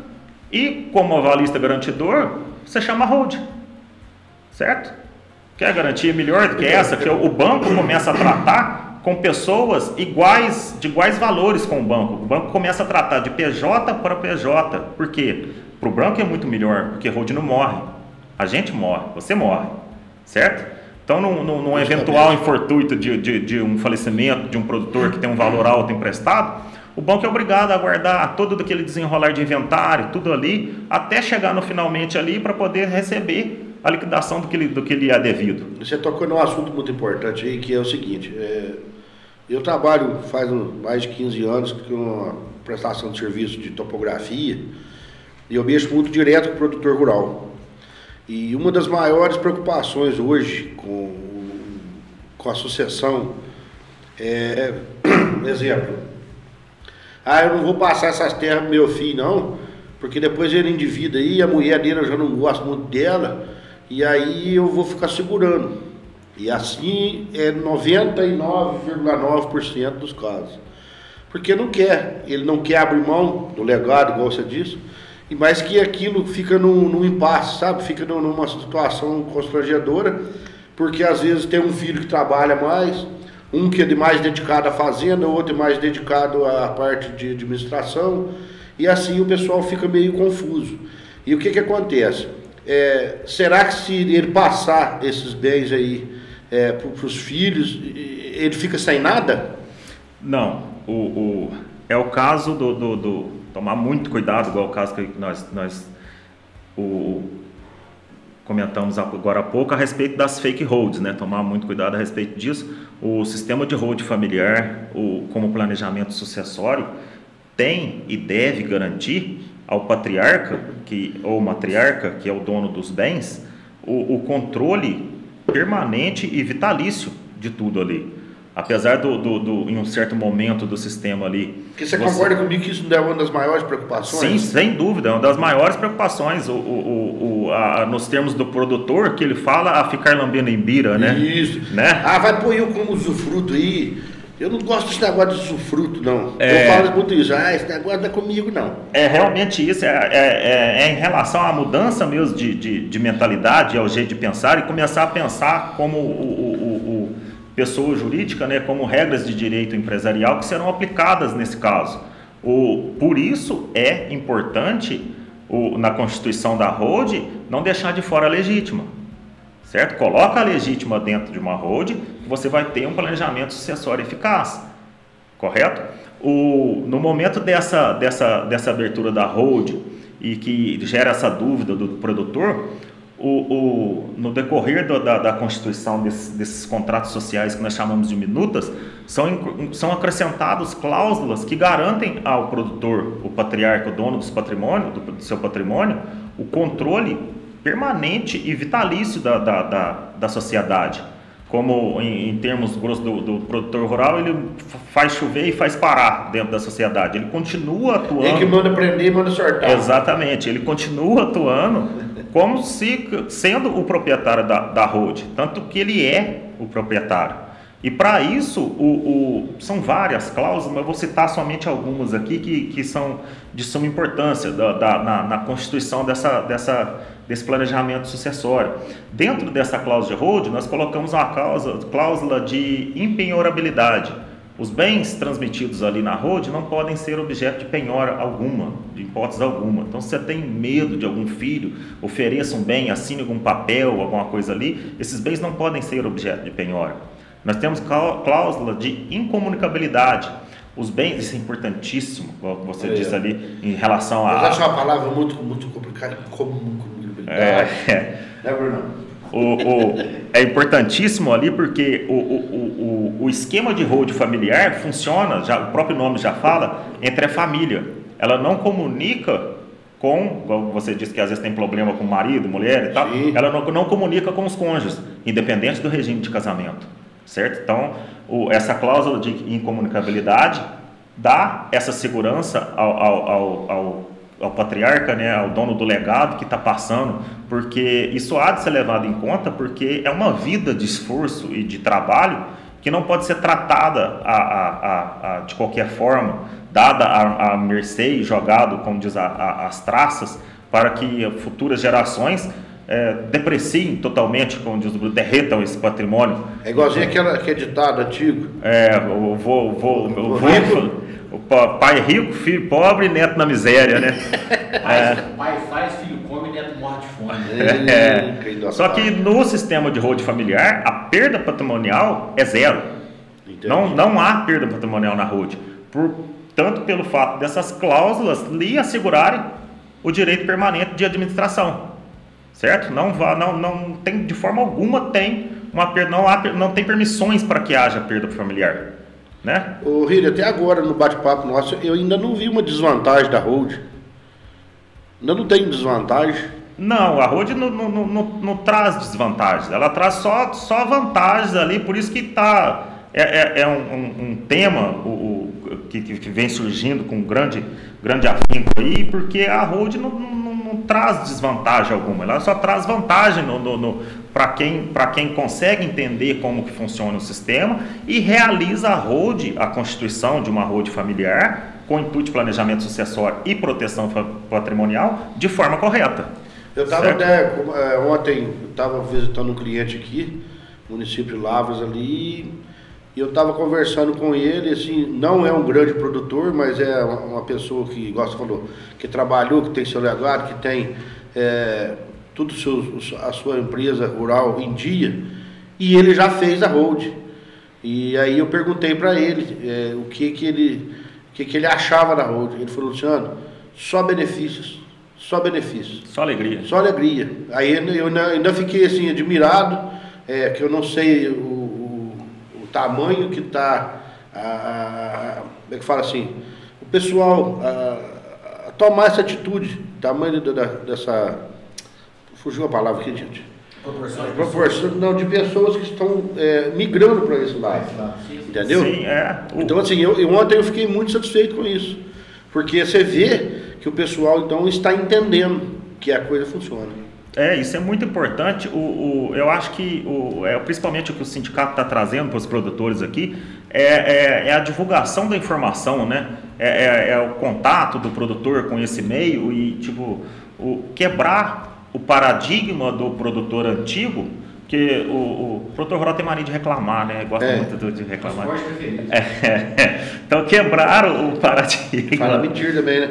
e como avalista garantidor, você chama hold, certo? Quer garantia melhor do que essa? Que o banco começa a tratar com pessoas iguais, de iguais valores com o banco. O banco começa a tratar de PJ para PJ. Por quê? Para o banco é muito melhor, porque hold não morre. A gente morre, você morre, certo? Então, num eventual infortúnio de um falecimento de um produtor que tem um valor alto emprestado, o banco é obrigado a guardar todo aquele desenrolar de inventário, tudo ali, até chegar no finalmente ali para poder receber a liquidação do que lhe é devido. Você tocou num assunto muito importante aí, que é o seguinte, eu trabalho faz mais de 15 anos com uma prestação de serviço de topografia e eu mexo muito direto com o produtor rural. E uma das maiores preocupações hoje com a sucessão exemplo, eu não vou passar essas terras pro meu filho não, porque depois ele endivida aí, a mulher dele eu já não gosto muito dela, e aí eu vou ficar segurando. E assim é 99,9% dos casos. Porque ele não quer abrir mão do legado, igual você disse, mas que aquilo fica num impasse, sabe? Fica numa situação constrangedora, porque às vezes tem um filho que trabalha mais, um que é mais dedicado à fazenda, outro é mais dedicado à parte de administração, e assim o pessoal fica meio confuso. E o que acontece? Será que se ele passar esses bens aí para os filhos, ele fica sem nada? Não, é o caso do tomar muito cuidado, igual o caso que nós comentamos agora há pouco a respeito das fake holds, né? Tomar muito cuidado a respeito disso. O sistema de hold familiar, como planejamento sucessório, tem e deve garantir ao patriarca ou matriarca, que é o dono dos bens, o controle permanente e vitalício de tudo ali. Apesar em um certo momento do sistema ali... Porque você concorda comigo que isso não é uma das maiores preocupações? Sim, sem dúvida, é uma das maiores preocupações. Nos termos do produtor, que ele fala a ficar lambendo em bira, né? Isso. Né? Vai pôr eu como usufruto aí. Eu não gosto desse negócio de usufruto, não. Eu falo muito isso. Esse negócio não é comigo, não. É realmente isso. É em relação à mudança mesmo de mentalidade, ao jeito de pensar, e começar a pensar como pessoa jurídica, né, como regras de direito empresarial que serão aplicadas nesse caso. Por isso é importante, na constituição da hold, não deixar de fora a legítima. Certo? Coloca a legítima dentro de uma hold, você vai ter um planejamento sucessório eficaz. Correto? No momento dessa abertura da hold e que gera essa dúvida do produtor, no decorrer da constituição desses contratos sociais que nós chamamos de minutas, são acrescentadas cláusulas que garantem ao produtor, o patriarca, o dono do seu patrimônio, o controle permanente e vitalício da sociedade. Como em termos grossos do produtor rural, ele faz chover e faz parar dentro da sociedade. Ele continua atuando... Ele que manda prender e manda sortar. Exatamente. Ele continua atuando como sendo o proprietário da hold. Tanto que ele é o proprietário. E para isso, são várias cláusulas, mas eu vou citar somente algumas aqui que são de suma importância na constituição desse planejamento sucessório. Dentro dessa cláusula de hold, nós colocamos uma cláusula de impenhorabilidade. Os bens transmitidos ali na hold não podem ser objeto de penhora alguma, de hipótese alguma. Então, se você tem medo de algum filho, ofereça um bem, assine algum papel, alguma coisa ali, esses bens não podem ser objeto de penhora. Nós temos cláusula de incomunicabilidade. Os bens, isso é importantíssimo, como você disse ali, em relação a... Eu acho uma palavra muito complicada, incomunicabilidade. Né, Bruno? é importantíssimo ali porque o esquema de hold familiar funciona, já, o próprio nome já fala, entre a família. Ela não comunica com, como você disse que às vezes tem problema com o marido, mulher e tal, ela não comunica com os cônjuges, independente do regime de casamento, certo? Então, essa cláusula de incomunicabilidade dá essa segurança ao patriarca, né, ao dono do legado que está passando, porque isso há de ser levado em conta, porque é uma vida de esforço e de trabalho que não pode ser tratada de qualquer forma, dada a mercê e jogado, como diz, as traças, para que futuras gerações depreciem totalmente, como diz o Bruno, derretam esse patrimônio. É igualzinho aquele ditado antigo. O pai rico, filho pobre, neto na miséria, né? Pai faz, filho come, neto morre de fome. Só que no sistema de hold familiar, a perda patrimonial é zero. Não há perda patrimonial na hold. Tanto pelo fato dessas cláusulas lhe assegurarem o direito permanente de administração. Certo? Não tem, de forma alguma, tem uma perda, não tem permissões para que haja perda familiar. Né? Ô Rílio, até agora no bate-papo nosso eu ainda não vi uma desvantagem da hold. Ainda não tem desvantagem. Não, a hold não traz desvantagens, ela traz só vantagens ali, por isso que é um tema que vem surgindo com grande afinco aí, porque a hold não traz desvantagem alguma, ela só traz vantagem para quem consegue entender como que funciona o sistema e realiza a constituição de uma hold familiar com intuito de planejamento sucessório e proteção patrimonial de forma correta. Eu estava até, ontem, estava visitando um cliente aqui, município de Lavras ali, e eu estava conversando com ele, assim, não é um grande produtor, mas é uma pessoa que, igual você falou, que trabalhou, que tem seu legado, que tem tudo a sua empresa rural em dia, e ele já fez a hold. E aí eu perguntei para ele o que ele achava da hold. Ele falou, Luciano, só benefícios. Só benefícios. Só alegria. Só alegria. Aí eu ainda fiquei assim, admirado, que eu não sei o tamanho que está, como é que fala assim, o pessoal tomar essa atitude, tamanho dessa, fugiu a palavra aqui, gente. Proporção não, de pessoas que estão migrando para esse lado, entendeu? Sim, Então assim, ontem eu fiquei muito satisfeito com isso, porque você vê que o pessoal então está entendendo que a coisa funciona. Isso é muito importante. Eu acho que principalmente o que o sindicato está trazendo para os produtores aqui é a divulgação da informação, né? É o contato do produtor com esse meio e quebrar o paradigma do produtor antigo, que o produtor rural tem mania de reclamar, né? Gosta muito de reclamar. Então quebrar o paradigma. Fala mentira também, né?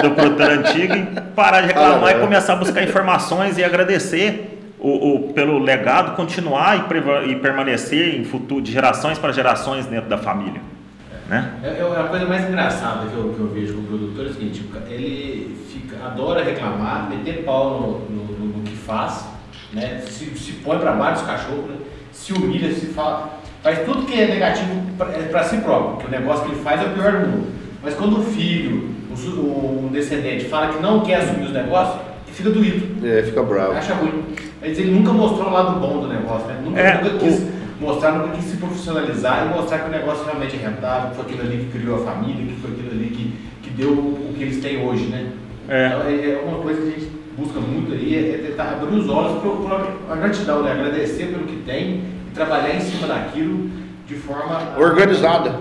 Do produtor antigo e parar de reclamar e começar a buscar informações e agradecer pelo legado continuar e permanecer em futuro, de gerações para gerações dentro da família. Né? A coisa mais engraçada que eu vejo com o produtor é o seguinte, ele adora reclamar, meter pau no que faz, né? se põe para baixo dos cachorros, né? Se humilha, faz tudo que é negativo para si próprio, que o negócio que ele faz é o pior do mundo. Mas quando o filho, um descendente, fala que não quer assumir os negócios, ele fica doído. Fica bravo. Acha ruim. Mas ele nunca mostrou o lado bom do negócio, né? Nunca quis mostrar, nunca quis se profissionalizar e mostrar que o negócio realmente é rentável, que foi aquilo ali que criou a família, que foi aquilo ali que deu o que eles têm hoje, né? Então, é uma coisa que a gente busca muito aí, é tentar abrir os olhos para a gratidão, né? Agradecer pelo que tem e trabalhar em cima daquilo de forma organizada.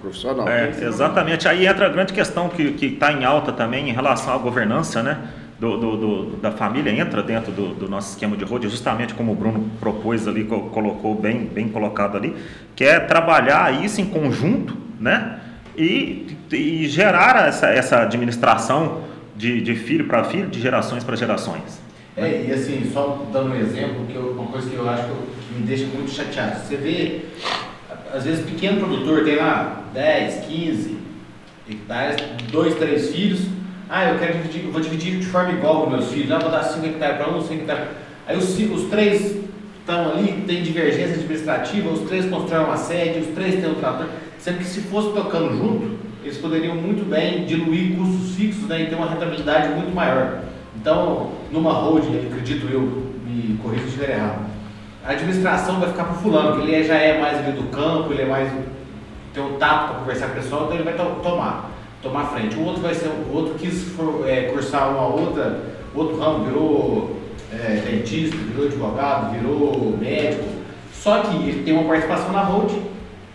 Profissional. Exatamente. Aí entra a grande questão que está em alta também em relação à governança, né? Da família, entra dentro do nosso esquema de hold, justamente como o Bruno propôs ali, colocou bem colocado ali, que é trabalhar isso em conjunto, né? E gerar essa administração de filho para filho, de gerações para gerações. E assim, só dando um exemplo, uma coisa que eu acho que me deixa muito chateado. Você vê, às vezes, pequeno produtor tem lá 10, 15 hectares, 2, 3 filhos. Eu vou dividir de forma igual com meus filhos. Vou dar 5 hectares para um, 5 hectares. Aí os três estão ali, tem divergência administrativa, os três constroem uma sede, os três têm um trator, sendo que se fosse tocando junto, eles poderiam muito bem diluir custos fixos, né, e ter uma rentabilidade muito maior. Então, numa holding, acredito eu, me corrija se estiver errado, a administração vai ficar para o fulano, que ele já é mais ali do campo, ele é mais, tem um tato para conversar com o pessoal, então ele vai tomar frente. O outro vai ser, o outro quis cursar outro ramo, virou dentista, virou advogado, virou médico, só que ele tem uma participação na holding,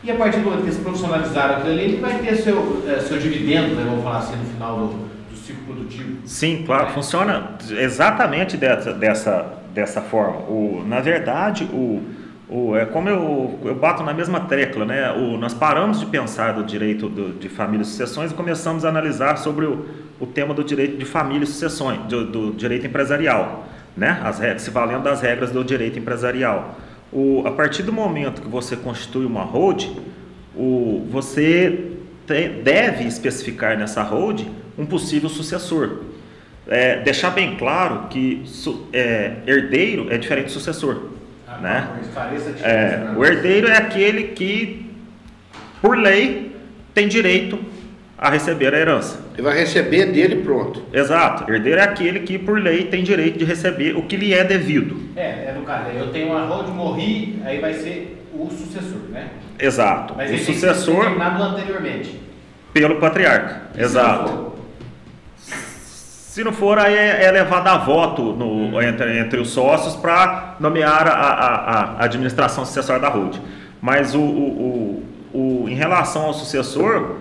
e a partir do momento que eles profissionalizaram aquilo ali, ele vai ter seu dividendo, né, vamos falar assim, no final do ciclo produtivo. Sim, claro, funciona exatamente dessa forma. Na verdade, é como eu bato na mesma tecla, né? Nós paramos de pensar do direito de família e sucessões e começamos a analisar sobre o tema do direito de família e sucessões, do direito empresarial, né? Se valendo das regras do direito empresarial. A partir do momento que você constitui uma holding, você deve especificar nessa holding um possível sucessor. Deixar bem claro que herdeiro é diferente de sucessor. Né? O herdeiro é aquele que, por lei, tem direito a receber a herança. Ele vai receber dele, pronto. Exato. Herdeiro é aquele que, por lei, tem direito de receber o que lhe é devido. No caso, eu tenho uma holding, morri, aí vai ser o sucessor, né? Exato. Mas o ele sucessor tem terminado anteriormente. Pelo patriarca. Exato. Se não for, aí é levado a voto entre os sócios para nomear a administração sucessória da holding. Mas em relação ao sucessor,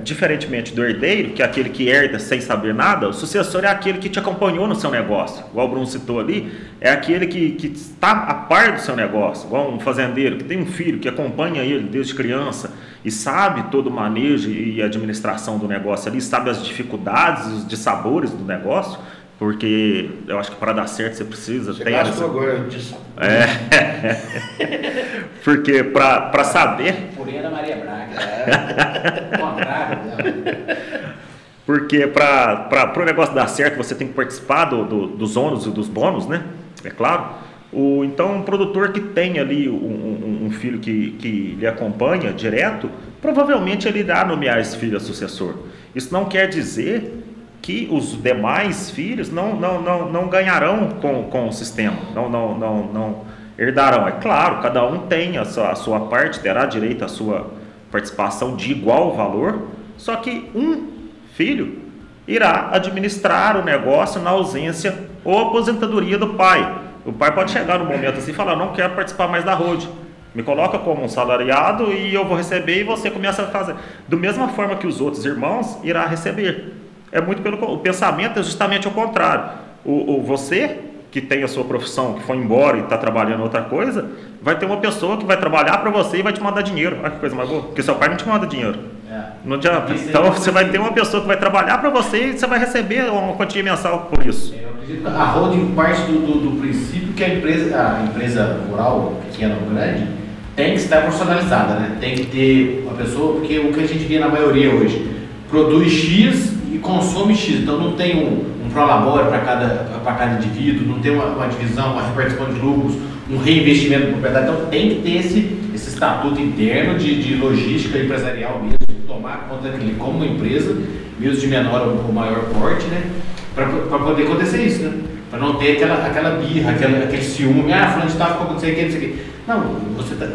diferentemente do herdeiro, que é aquele que herda sem saber nada, o sucessor é aquele que te acompanhou no seu negócio. Igual o Bruno citou ali, é aquele que está a par do seu negócio. Igual um fazendeiro que tem um filho que acompanha ele desde criança e sabe todo o manejo e administração do negócio ali, sabe as dificuldades, os dissabores do negócio, porque eu acho que para dar certo você precisa ter essa... agora porque para saber... Porém da Maria Braga, contrário dela. Porque para o negócio dar certo você tem que participar dos ônus e dos bônus, né? É claro. Então, um produtor que tem ali um filho que lhe acompanha direto, provavelmente ele irá nomear esse filho a sucessor. Isso não quer dizer que os demais filhos não ganharão com o sistema, não herdarão. É claro, cada um tem a sua parte, terá direito à sua participação de igual valor, só que um filho irá administrar o negócio na ausência ou aposentadoria do pai. O pai pode chegar no momento assim e falar: não quero participar mais da holding, me coloca como um salariado e eu vou receber, e você começa a fazer. Da mesma forma que os outros irmãos irá receber. O pensamento é justamente o contrário. Você que tem a sua profissão, que foi embora e está trabalhando outra coisa, vai ter uma pessoa que vai trabalhar para você e vai te mandar dinheiro. Olha que coisa mais boa, porque seu pai não te manda dinheiro. Não adianta. Então você vai ter uma pessoa que vai trabalhar para você e você vai receber uma quantia mensal por isso. Eu acredito que a holding parte do princípio que a empresa rural, pequena ou grande, tem que estar profissionalizada, né? Tem que ter uma pessoa, porque o que a gente vê na maioria hoje, produz X e consome X, então não tem um prolabore para cada indivíduo, não tem uma divisão, uma repartição de lucros, um reinvestimento de propriedade, então tem que ter esse estatuto interno de logística empresarial mesmo, tomar conta daquele como uma empresa, mesmo de menor ou maior porte, né, para poder acontecer isso, né, para não ter aquela birra, aquele ciúme, fulano de tal ficou acontecendo aqui. Não,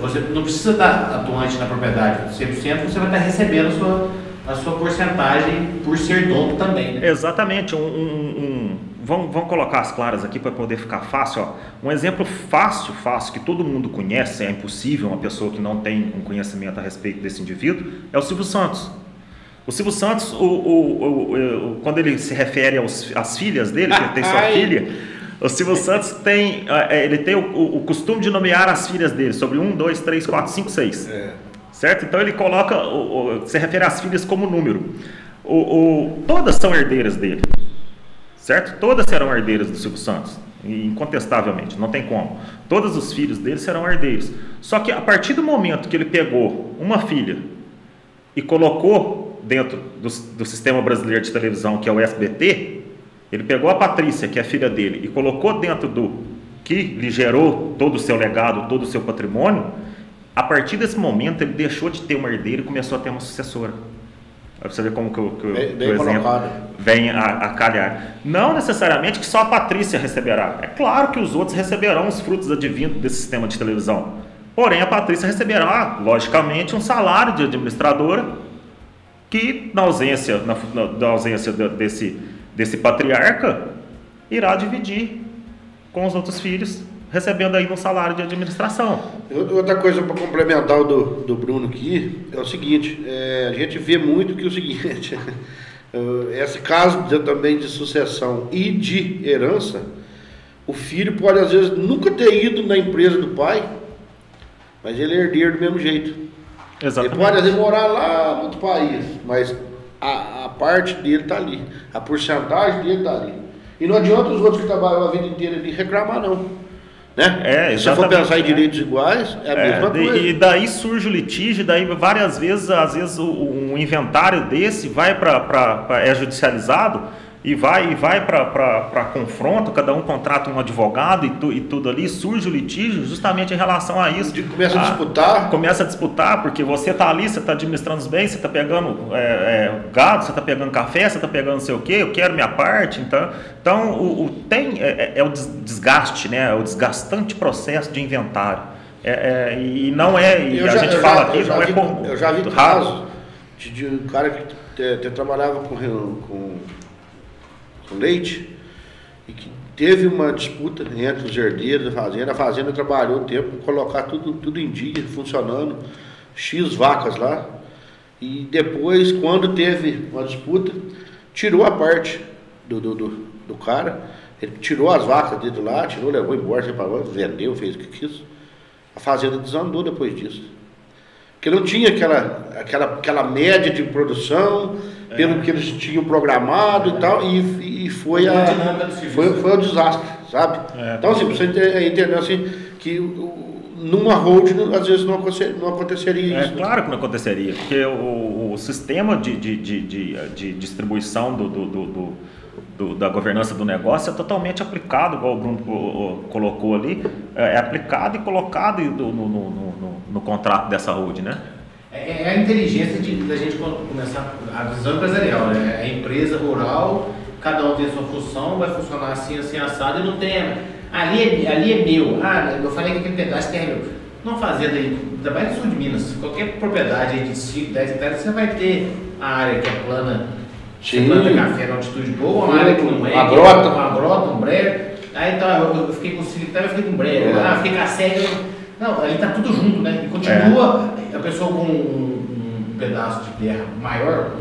você não precisa estar atuante na propriedade 100%, você vai estar recebendo a sua porcentagem por ser dono também, né? Exatamente. Vamos colocar as claras aqui para poder ficar fácil. Um exemplo fácil, que todo mundo conhece, é impossível uma pessoa que não tem um conhecimento a respeito desse indivíduo, é o Silvio Santos. O Silvio Santos, quando ele se refere às filhas dele, que ele tem sua filha, o Silvio Santos tem o costume de nomear as filhas dele sobre 1, 2, 3, 4, 5, 6. Certo? Então ele coloca, se refere às filhas como número. Todas são herdeiras dele. Certo? Todas serão herdeiras do Silvio Santos. Incontestavelmente, não tem como. Todos os filhos dele serão herdeiros. Só que a partir do momento que ele pegou uma filha e colocou dentro do sistema brasileiro de televisão, que é o SBT, ele pegou a Patrícia, que é a filha dele, e colocou dentro que lhe gerou todo o seu legado, todo o seu patrimônio, a partir desse momento ele deixou de ter uma herdeira e começou a ter uma sucessora. Para você ver como que o exemplo vem a calhar. Não necessariamente que só a Patrícia receberá. É claro que os outros receberão os frutos advindos desse sistema de televisão. Porém, a Patrícia receberá, logicamente, um salário de administradora que, na ausência desse patriarca, irá dividir com os outros filhos, recebendo aí um salário de administração. Outra coisa para complementar o do Bruno aqui é o seguinte, a gente vê muito que o seguinte, esse caso também de sucessão e de herança, o filho pode às vezes nunca ter ido na empresa do pai, mas ele é herdeiro do mesmo jeito. Exatamente. Ele pode às vezes morar lá no outro país, mas a parte dele está ali, a porcentagem dele está ali. E não adianta os outros que trabalham a vida inteira ali reclamar não. Né? Se for pensar em direitos iguais, é a mesma coisa. E daí surge o litígio, daí várias vezes, às vezes um inventário desse vai é judicializado e vai para confronto, cada um contrata um advogado e tudo ali, surge o litígio justamente em relação a isso. Começa a disputar. Começa a disputar, porque você está ali, você está administrando os bens, você está pegando gado, você está pegando café, você está pegando não sei o quê, eu quero minha parte. Então o desgaste, né? É o desgastante processo de inventário. E não é, e a gente fala aqui, não é comum. Eu já vi casos de um cara que trabalhava com leite e que teve uma disputa entre os herdeiros da fazenda. A trabalhou o tempo para colocar tudo em dia, funcionando, X vacas lá, e depois, quando teve uma disputa, tirou a parte do cara, ele tirou as vacas dele lá, levou embora, separou, vendeu, fez o que quis. A fazenda desandou depois disso, porque não tinha aquela média de produção pelo que eles tinham programado e tal, e foi o desastre, sabe? Então, assim, você entendeu assim, que numa holding às vezes não aconteceria isso. É claro que não aconteceria, porque o sistema de distribuição da governança do negócio é totalmente aplicado, igual o Bruno colocou ali, é aplicado e colocado no contrato dessa holding, né? É a inteligência da gente começar a visão empresarial, né? A empresa rural, cada um tem a sua função, vai funcionar assim, assim, assado, e não tem. Ali é meu. Eu falei que aquele pedaço é meu. Não fazendo aí, ainda mais no sul de Minas, qualquer propriedade aí de 5, 10 hectares, você vai ter a área que é plana, você planta café na altitude boa, uma área que não é, uma grota, um breve. Aí então eu fiquei com 5 hectares, eu fiquei com breve. Eu fiquei com a série. Não, ali tá tudo junto, né? E continua a pessoa com um pedaço de terra maior,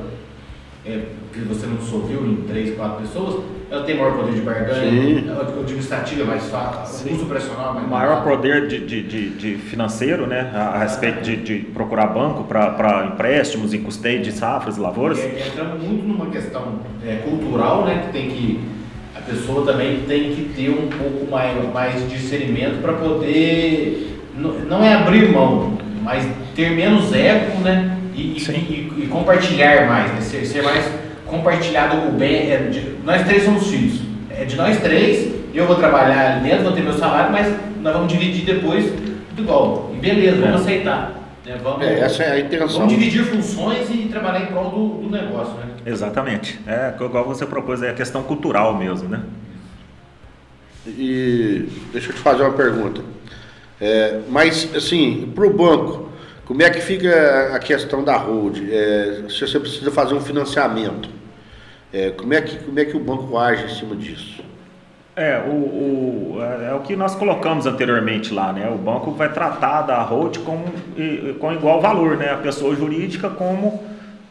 que você não dissolveu em 3, 4 pessoas, ela tem maior poder de barganha, o administrativo é mais fácil, o custo operacional é mais maior poder de financeiro, né? A respeito de procurar banco para empréstimos em custeio de safras e lavouras. Entramos muito numa questão cultural, né? Que a pessoa também tem que ter um pouco mais de discernimento para poder. Não é abrir mão, mas ter menos ego, né? E compartilhar mais, né? Ser mais compartilhado o bem. Nós três somos filhos. É de nós três, eu vou trabalhar ali dentro, vou ter meu salário, mas nós vamos dividir depois tudo igual. E beleza, vamos aceitar. Né? Essa é a intenção. Vamos dividir funções e trabalhar em prol do negócio, né? Exatamente. Igual você propôs, é a questão cultural mesmo, né? E deixa eu te fazer uma pergunta. Mas, assim, para o banco, como é que fica a questão da holding? Se você precisa fazer um financiamento, como é que o banco age em cima disso? É o que nós colocamos anteriormente lá, né? O banco vai tratar da holding com igual valor, né? A pessoa jurídica como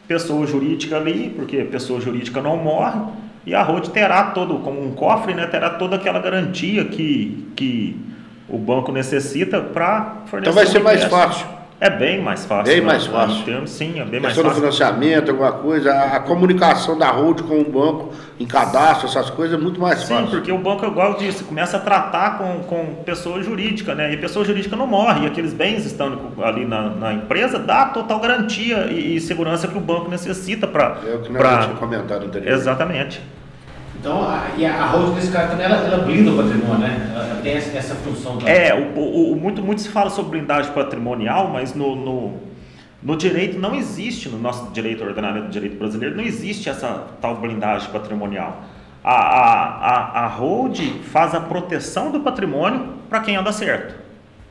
pessoa jurídica ali, porque a pessoa jurídica não morre, e a holding terá como um cofre, né? Terá toda aquela garantia que o banco necessita para fornecer. Então vai ser mais fácil. É bem mais fácil. Bem mais fácil. Sim, é bem mais fácil. Questão do financiamento, alguma coisa, a comunicação da holding com o banco, em cadastro, essas coisas, é muito mais fácil. Sim, porque o banco, igual eu disse, começa a tratar com pessoa jurídica, né? E a pessoa jurídica não morre, e aqueles bens estando ali na empresa dá total garantia e segurança que o banco necessita para. É o que nós tinha comentado anteriormente. Exatamente. Então, a hold desse cara também, ela blinda o patrimônio, né? Ela tem essa função também. Muito se fala sobre blindagem patrimonial, mas no direito não existe, no nosso direito, ordenamento do direito brasileiro, não existe essa tal blindagem patrimonial. A hold faz a proteção do patrimônio para quem anda certo,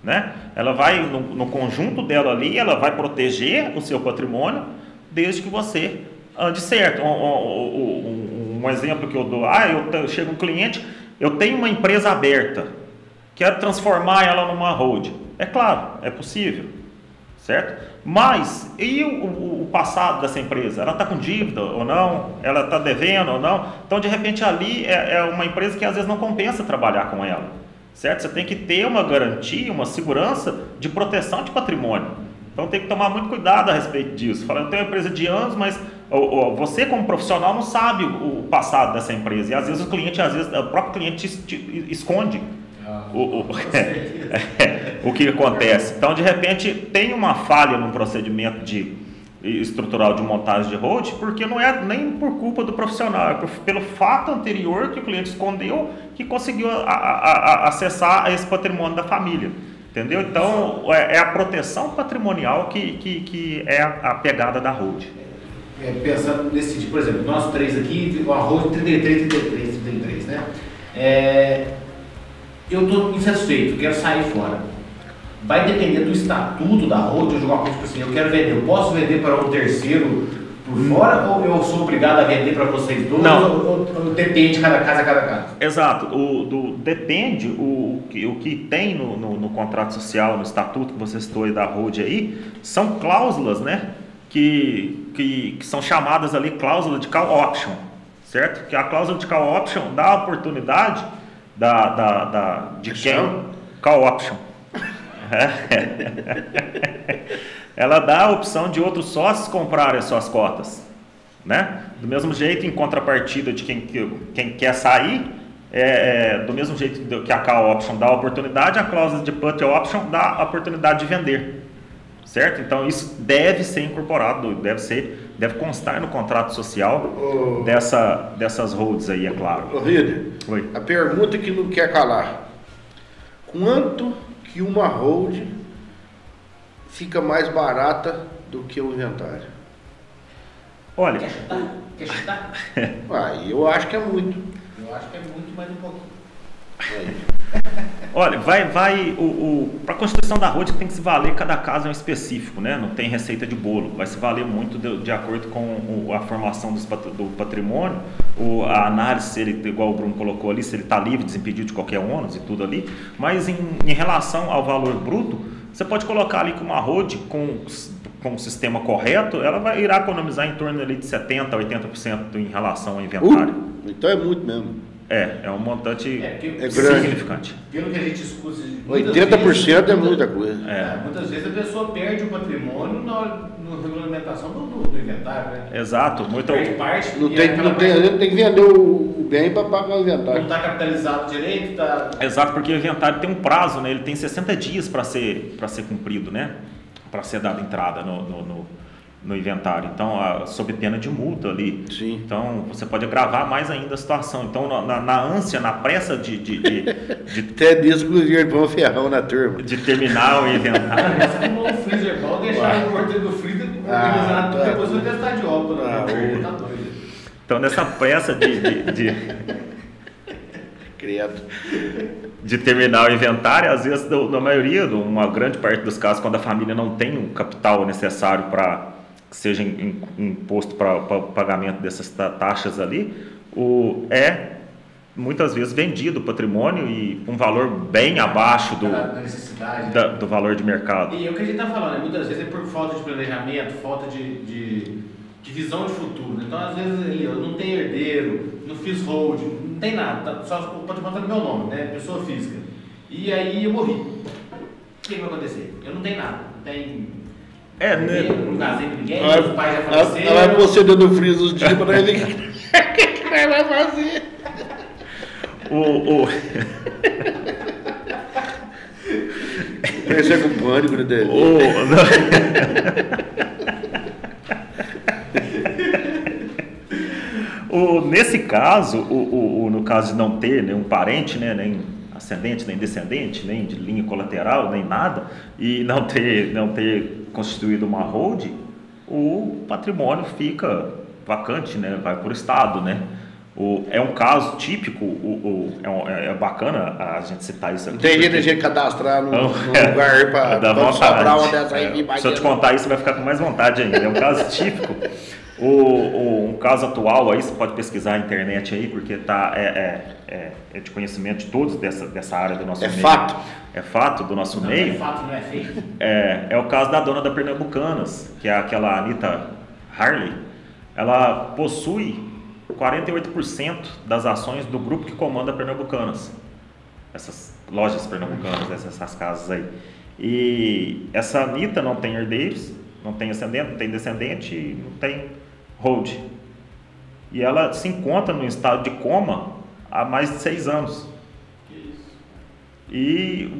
né? Ela vai, no conjunto dela ali, ela vai proteger o seu patrimônio desde que você ande certo. Um exemplo que eu dou, chega um cliente, eu tenho uma empresa aberta, quero transformar ela numa hold. É claro, é possível, certo? Mas, e o passado dessa empresa? Ela está com dívida ou não? Ela está devendo ou não? Então, de repente, ali é uma empresa que às vezes não compensa trabalhar com ela, certo? Você tem que ter uma garantia, uma segurança de proteção de patrimônio. Então, tem que tomar muito cuidado a respeito disso. Fala, eu tenho uma empresa de anos, mas você como profissional não sabe o passado dessa empresa. E às vezes o próprio cliente te esconde o que acontece. Então, de repente, tem uma falha no procedimento estrutural de montagem de hold, porque não é nem por culpa do profissional, é pelo fato anterior que o cliente escondeu, que conseguiu acessar esse patrimônio da família. Entendeu? Então, é a proteção patrimonial que é a pegada da hold. Pensando nesse tipo, por exemplo, nós três aqui, a hold 33, né? Eu estou insatisfeito, quero sair fora. Vai depender do estatuto da hold, eu jogar uma coisa tipo assim, eu quero vender, eu posso vender para um terceiro por fora ou eu sou obrigado a vender para vocês dois? Não. Ou depende de cada caso? Exato, depende o que tem no contrato social, no estatuto que você citou aí da hold aí, são cláusulas, né, que são chamadas ali cláusula de call option, certo? Que a cláusula de call option dá a oportunidade de quem... Call option. Ela dá a opção de outros sócios comprarem as suas cotas, né? Do mesmo jeito, em contrapartida de quem quer sair, do mesmo jeito que a call option dá a oportunidade, a cláusula de put option dá a oportunidade de vender, certo? Então isso deve ser incorporado, deve constar no contrato social dessas holds aí, é claro. Ô, Rider, a pergunta que não quer calar: quanto que uma hold fica mais barata do que o inventário? Olha, Quer chutar? Eu acho que é muito. Eu acho que é muito mais um pouquinho. Olha, para a constituição da hold tem que se valer, cada caso é um específico, né? Não tem receita de bolo, vai se valer muito de acordo com a formação do patrimônio, a análise, se ele, igual o Bruno colocou ali, se ele está livre, desimpedido de qualquer ônus e tudo ali, mas em relação ao valor bruto, você pode colocar ali que uma hold com o sistema correto, ela irá economizar em torno ali de 70% a 80% em relação ao inventário. Então é muito mesmo. É um montante significante. Pelo que a gente escuta, 80% é muita coisa. Muitas vezes a pessoa perde o patrimônio na regulamentação do inventário, né? Exato. Perde parte. Tem que vender o bem para pagar o inventário. Não está capitalizado direito. Exato, porque o inventário tem um prazo, né? Ele tem 60 dias para ser cumprido, né? Para ser dada entrada no inventário, então sob pena de multa ali. Sim. Então você pode agravar mais ainda a situação. Então na ânsia, na pressa de até disso que o dinheiro põe um ferrão na turma, de terminar o inventário. Você arrumou um freezer bom, deixar o corteiro do freezer organizado, depois vai testar de óbito. Tá doido. Então nessa pressa de terminar o inventário, às vezes, na maioria, uma grande parte dos casos, quando a família não tem o capital necessário para que seja imposto para o pagamento dessas taxas ali, muitas vezes vendido o patrimônio e um valor bem abaixo do valor de mercado. E o que a gente está falando, muitas vezes é por falta de planejamento, falta de visão de futuro. Então, às vezes, eu não tenho herdeiro, não fiz hold, não tem nada, só pode botar no meu nome, né? Pessoa física. E aí eu morri. O que vai acontecer? Eu não tenho nada, não tenho. Não casei com ninguém, meus pais já faleceram. Ela vai você dando freezer os dias para ele. O que vai fazer? Pensei com pânico, né, dele? Nesse caso, no caso de não ter nenhum parente, né, nem ascendente, nem descendente, nem de linha colateral, nem nada, e não ter constituído uma hold, o patrimônio fica vacante, né, vai por estado, né? É um caso típico, é bacana a gente citar isso aqui. Tem gente cadastrar num lugar para sobrar uma dessa aí. Se eu te contar isso, você vai ficar com mais vontade ainda. É um caso típico. Um caso atual aí, você pode pesquisar na internet aí, porque é de conhecimento de todos dessa área do nosso meio. Fato. É fato do nosso meio. É fato, não é feito. É o caso da dona da Pernambucanas, que é aquela Anitta Harley. Ela possui 48% das ações do grupo que comanda Pernambucanas. Essas lojas pernambucanas, essas casas aí. E essa Anitta não tem herdeiros, não tem ascendente, não tem descendente, não tem hold. E ela se encontra no estado de coma há mais de 6 anos. E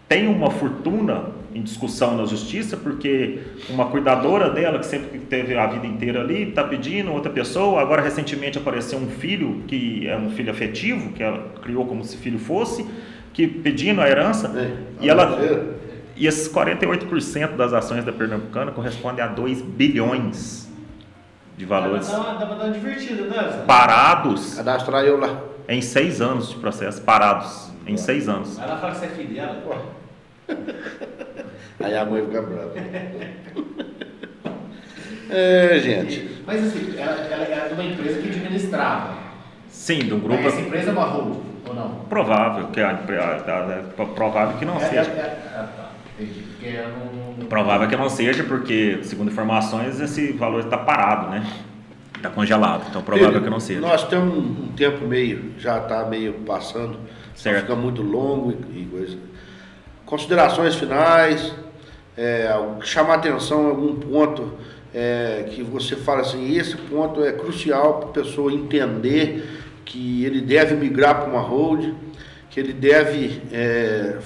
tem uma fortuna em discussão na justiça, porque uma cuidadora dela, que sempre teve a vida inteira ali, está pedindo outra pessoa. Agora, recentemente, apareceu um filho, que é um filho afetivo, que ela criou como se filho fosse, que pedindo a herança. E esses 48% das ações da Pernambucana correspondem a 2 bilhões de valores. Dá pra dar uma divertida, né? Parados. Cadastrar eu lá. Em 6 anos de processo, parados. Em 6 anos. Ela fala que você é filho dela, pô. Aí a mãe fica brava. Gente. Mas assim, ela era de uma empresa que administrava. Sim, de um grupo. Mas essa empresa é uma hold, ou não? Provável que não seja. Porque não... Provável que não seja, porque, segundo informações, esse valor está parado, né? Está congelado. Então, provável que não seja. Nós temos um tempo já está meio passando. Certo. Fica muito longo e coisa. Considerações finais, chamar atenção em algum ponto que você fala assim, esse ponto é crucial para a pessoa entender que ele deve migrar para uma hold, que ele deve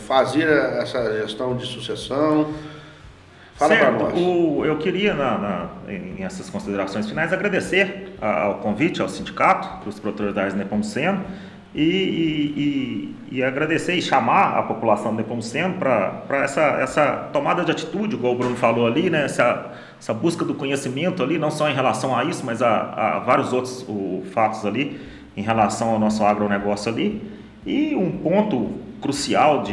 fazer essa gestão de sucessão. Fala para nós. Eu queria, em essas considerações finais, agradecer ao convite ao sindicato, para os produtores da Nepomuceno, e agradecer e chamar a população de Nepomuceno para essa tomada de atitude, igual o Bruno falou ali, né? Essa busca do conhecimento ali, não só em relação a isso, mas a vários outros fatos ali, em relação ao nosso agronegócio ali. E um ponto crucial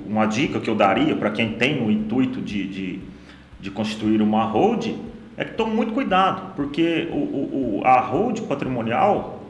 uma dica que eu daria para quem tem o intuito de constituir uma hold é que tome muito cuidado, porque a hold patrimonial,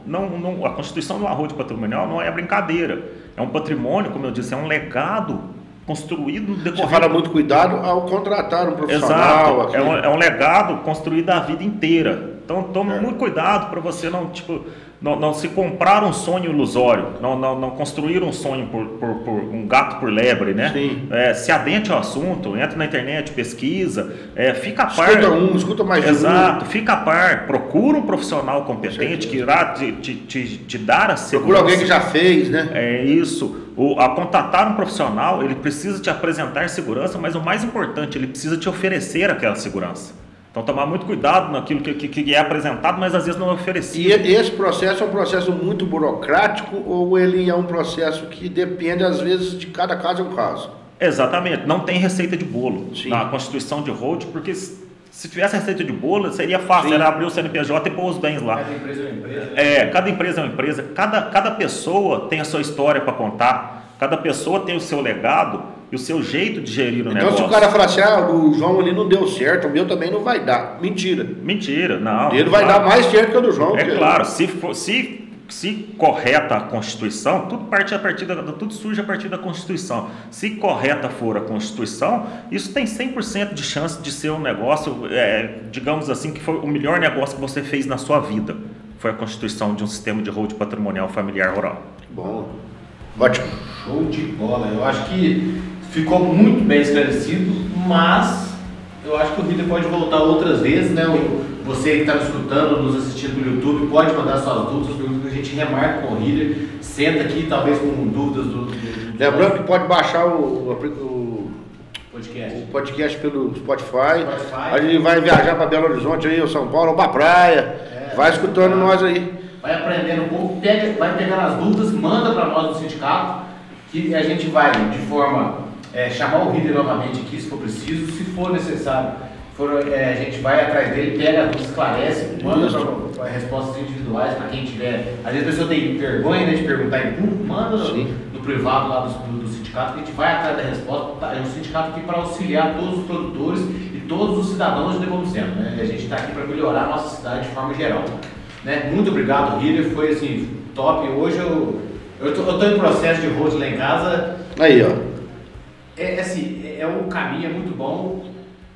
a constituição de uma hold patrimonial não é brincadeira, é um patrimônio, como eu disse, é um legado construído no decorrer. Você fala muito cuidado ao contratar um profissional. Exato, é um legado construído a vida inteira. Então tome muito cuidado para você não se comprar um sonho ilusório, não construir um sonho por um gato por lebre, né? Se adentre ao assunto, entra na internet, pesquisa, fica a par. Escuta mais de um. Exato, fica a par, procura um profissional competente que irá te dar a segurança. Procura alguém que já fez, né? É isso. A contatar um profissional, ele precisa te apresentar segurança, mas o mais importante, ele precisa te oferecer aquela segurança. Então, tomar muito cuidado naquilo que é apresentado, mas às vezes não é oferecido. E esse processo é um processo muito burocrático ou ele é um processo que depende, às vezes, de cada caso é um caso? Exatamente. Não tem receita de bolo. Sim. Na constituição de hold, porque se tivesse receita de bolo, seria fácil. Sim. Era abrir o CNPJ e pôr os bens lá. Cada empresa é uma empresa. Cada empresa é uma empresa. Cada pessoa tem a sua história para contar. Cada pessoa tem o seu legado e o seu jeito de gerir o negócio. Então, se o cara falar assim, o João ali não deu certo, o meu também não vai dar. Mentira, não. Ele vai dar mais certo que o do João. Claro, se correta a Constituição, tudo surge a partir da Constituição. Se correta for a Constituição, isso tem 100% de chance de ser um negócio, digamos assim, que foi o melhor negócio que você fez na sua vida. Foi a constituição de um sistema de hold patrimonial familiar rural. Bom, ótimo. Show de bola. Eu acho que ficou muito bem esclarecido, mas eu acho que o vídeo pode voltar outras vezes, né? Você que está nos escutando, nos assistindo no YouTube, pode mandar suas dúvidas, perguntas que a gente remarca com o Hiller, senta aqui talvez com dúvidas do Lembrando que pode baixar o podcast? O podcast pelo Spotify. A gente vai viajar para Belo Horizonte aí, ou São Paulo, ou para praia. Vai escutando nós aí. Vai aprendendo um pouco, vai pegando as dúvidas, manda para nós no sindicato, que a gente vai, de forma, chamar o líder novamente aqui, se for preciso, se for necessário. A gente vai atrás dele, pega, esclarece, manda para respostas individuais para quem tiver. Às vezes a pessoa tem vergonha, né, de perguntar em público, manda no privado lá do sindicato, que a gente vai atrás da resposta. É um sindicato aqui para auxiliar todos os produtores e todos os cidadãos de Nepomuceno, né? A gente está aqui para melhorar a nossa cidade de forma geral. Né? Muito obrigado, Hiller, foi assim, top. Hoje eu tô em processo de road lá em casa. Aí, ó. Um caminho, é muito bom.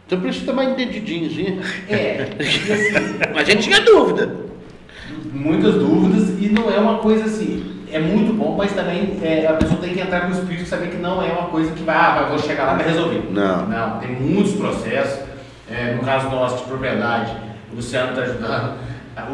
Então precisa mais entendidinho, assim. Assim, mas a gente tinha dúvida. Muitas dúvidas, e não é uma coisa assim, é muito bom, mas também a pessoa tem que entrar no espírito e saber que não é uma coisa que vou chegar lá e vai resolver. Não, tem muitos processos. No caso nosso de propriedade, o Luciano está ajudando,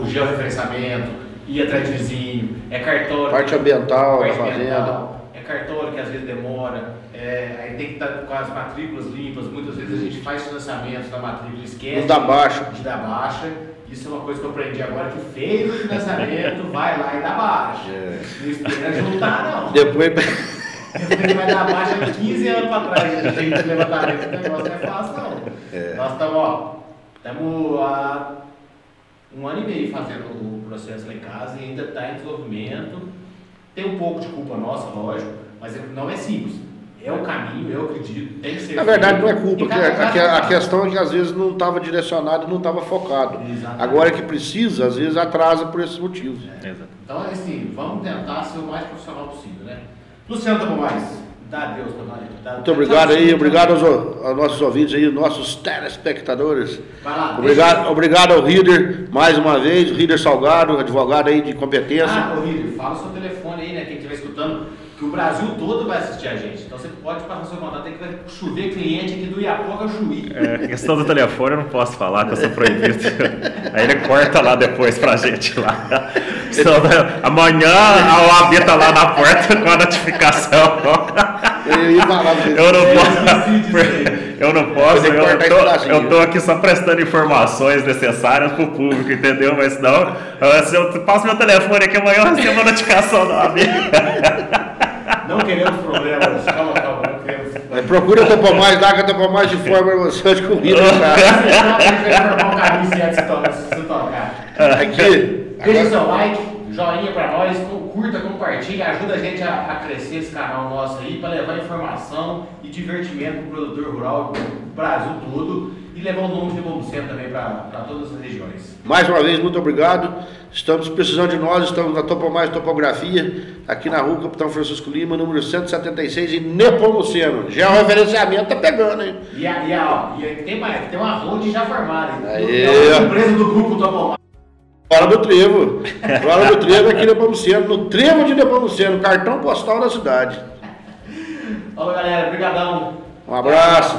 o georreferenciamento, ir atrás de vizinho, cartório. Parte ambiental da fazenda. Cartório que às vezes demora, aí tem que estar com as matrículas limpas, muitas vezes a gente faz financiamento da matrícula, esquece de dar baixa. Isso é uma coisa que eu aprendi agora, que fez o financiamento, vai lá e dá baixa. Não espera juntar, não. Depois vai dar baixa 15 anos para trás, a gente levantamento, o negócio não é fácil, não. Nós estamos há 1 ano e meio fazendo o processo lá em casa e ainda está em desenvolvimento. Tem um pouco de culpa nossa, lógico, mas não é simples. É o caminho, eu acredito, tem que ser. Na verdade, não é culpa, a questão é que às vezes não estava direcionado, não estava focado. Exatamente. Agora que precisa, às vezes atrasa por esses motivos. Então, assim, vamos tentar ser o mais profissional possível, né? Luciano, tá bom mais? Dá adeus para nós. Muito obrigado aí, obrigado aos nossos ouvintes aí, nossos telespectadores. Vai lá, obrigado ao Hiller, mais uma vez, o Hiller Salgado, advogado aí de competência. Ô Hiller, fala o seu telefone aí, né, quem estiver escutando, que o Brasil todo vai assistir a gente. Então você pode passar o seu contato, tem que chover cliente aqui do Iapoca Chuí. Questão do telefone eu não posso falar, que eu sou proibido. Aí ele corta lá depois pra gente lá. Amanhã a OAB tá lá na porta com a notificação. Eu não posso, eu tô aqui só prestando informações necessárias pro público, entendeu? Mas não, se eu passo meu telefone aqui amanhã, eu recebo a notificação da OAB. Não queremos problemas, calma, não queremos. Procura Topa Mais, dá que a Topa Mais de forma você de comida. Deixa seu like, joinha pra nós, curta, compartilha, ajuda a gente a crescer esse canal nosso aí, para levar informação e divertimento pro produtor rural do Brasil todo e levar o nome de Nepomuceno também para todas as regiões. Mais uma vez, muito obrigado. Estamos precisando de nós, estamos na Topa Mais Topografia, aqui na rua Capitão Francisco Lima, número 176, em Nepomuceno. Georreferenciamento tá pegando, hein? E tem mais, tem uma road já formada. É a empresa do grupo Topa Mais. Fora do Trevo. Fora do Trevo aqui em Nepomuceno, no Trevo de Nepomuceno, cartão postal da cidade. Falou, galera. Obrigadão. Um abraço.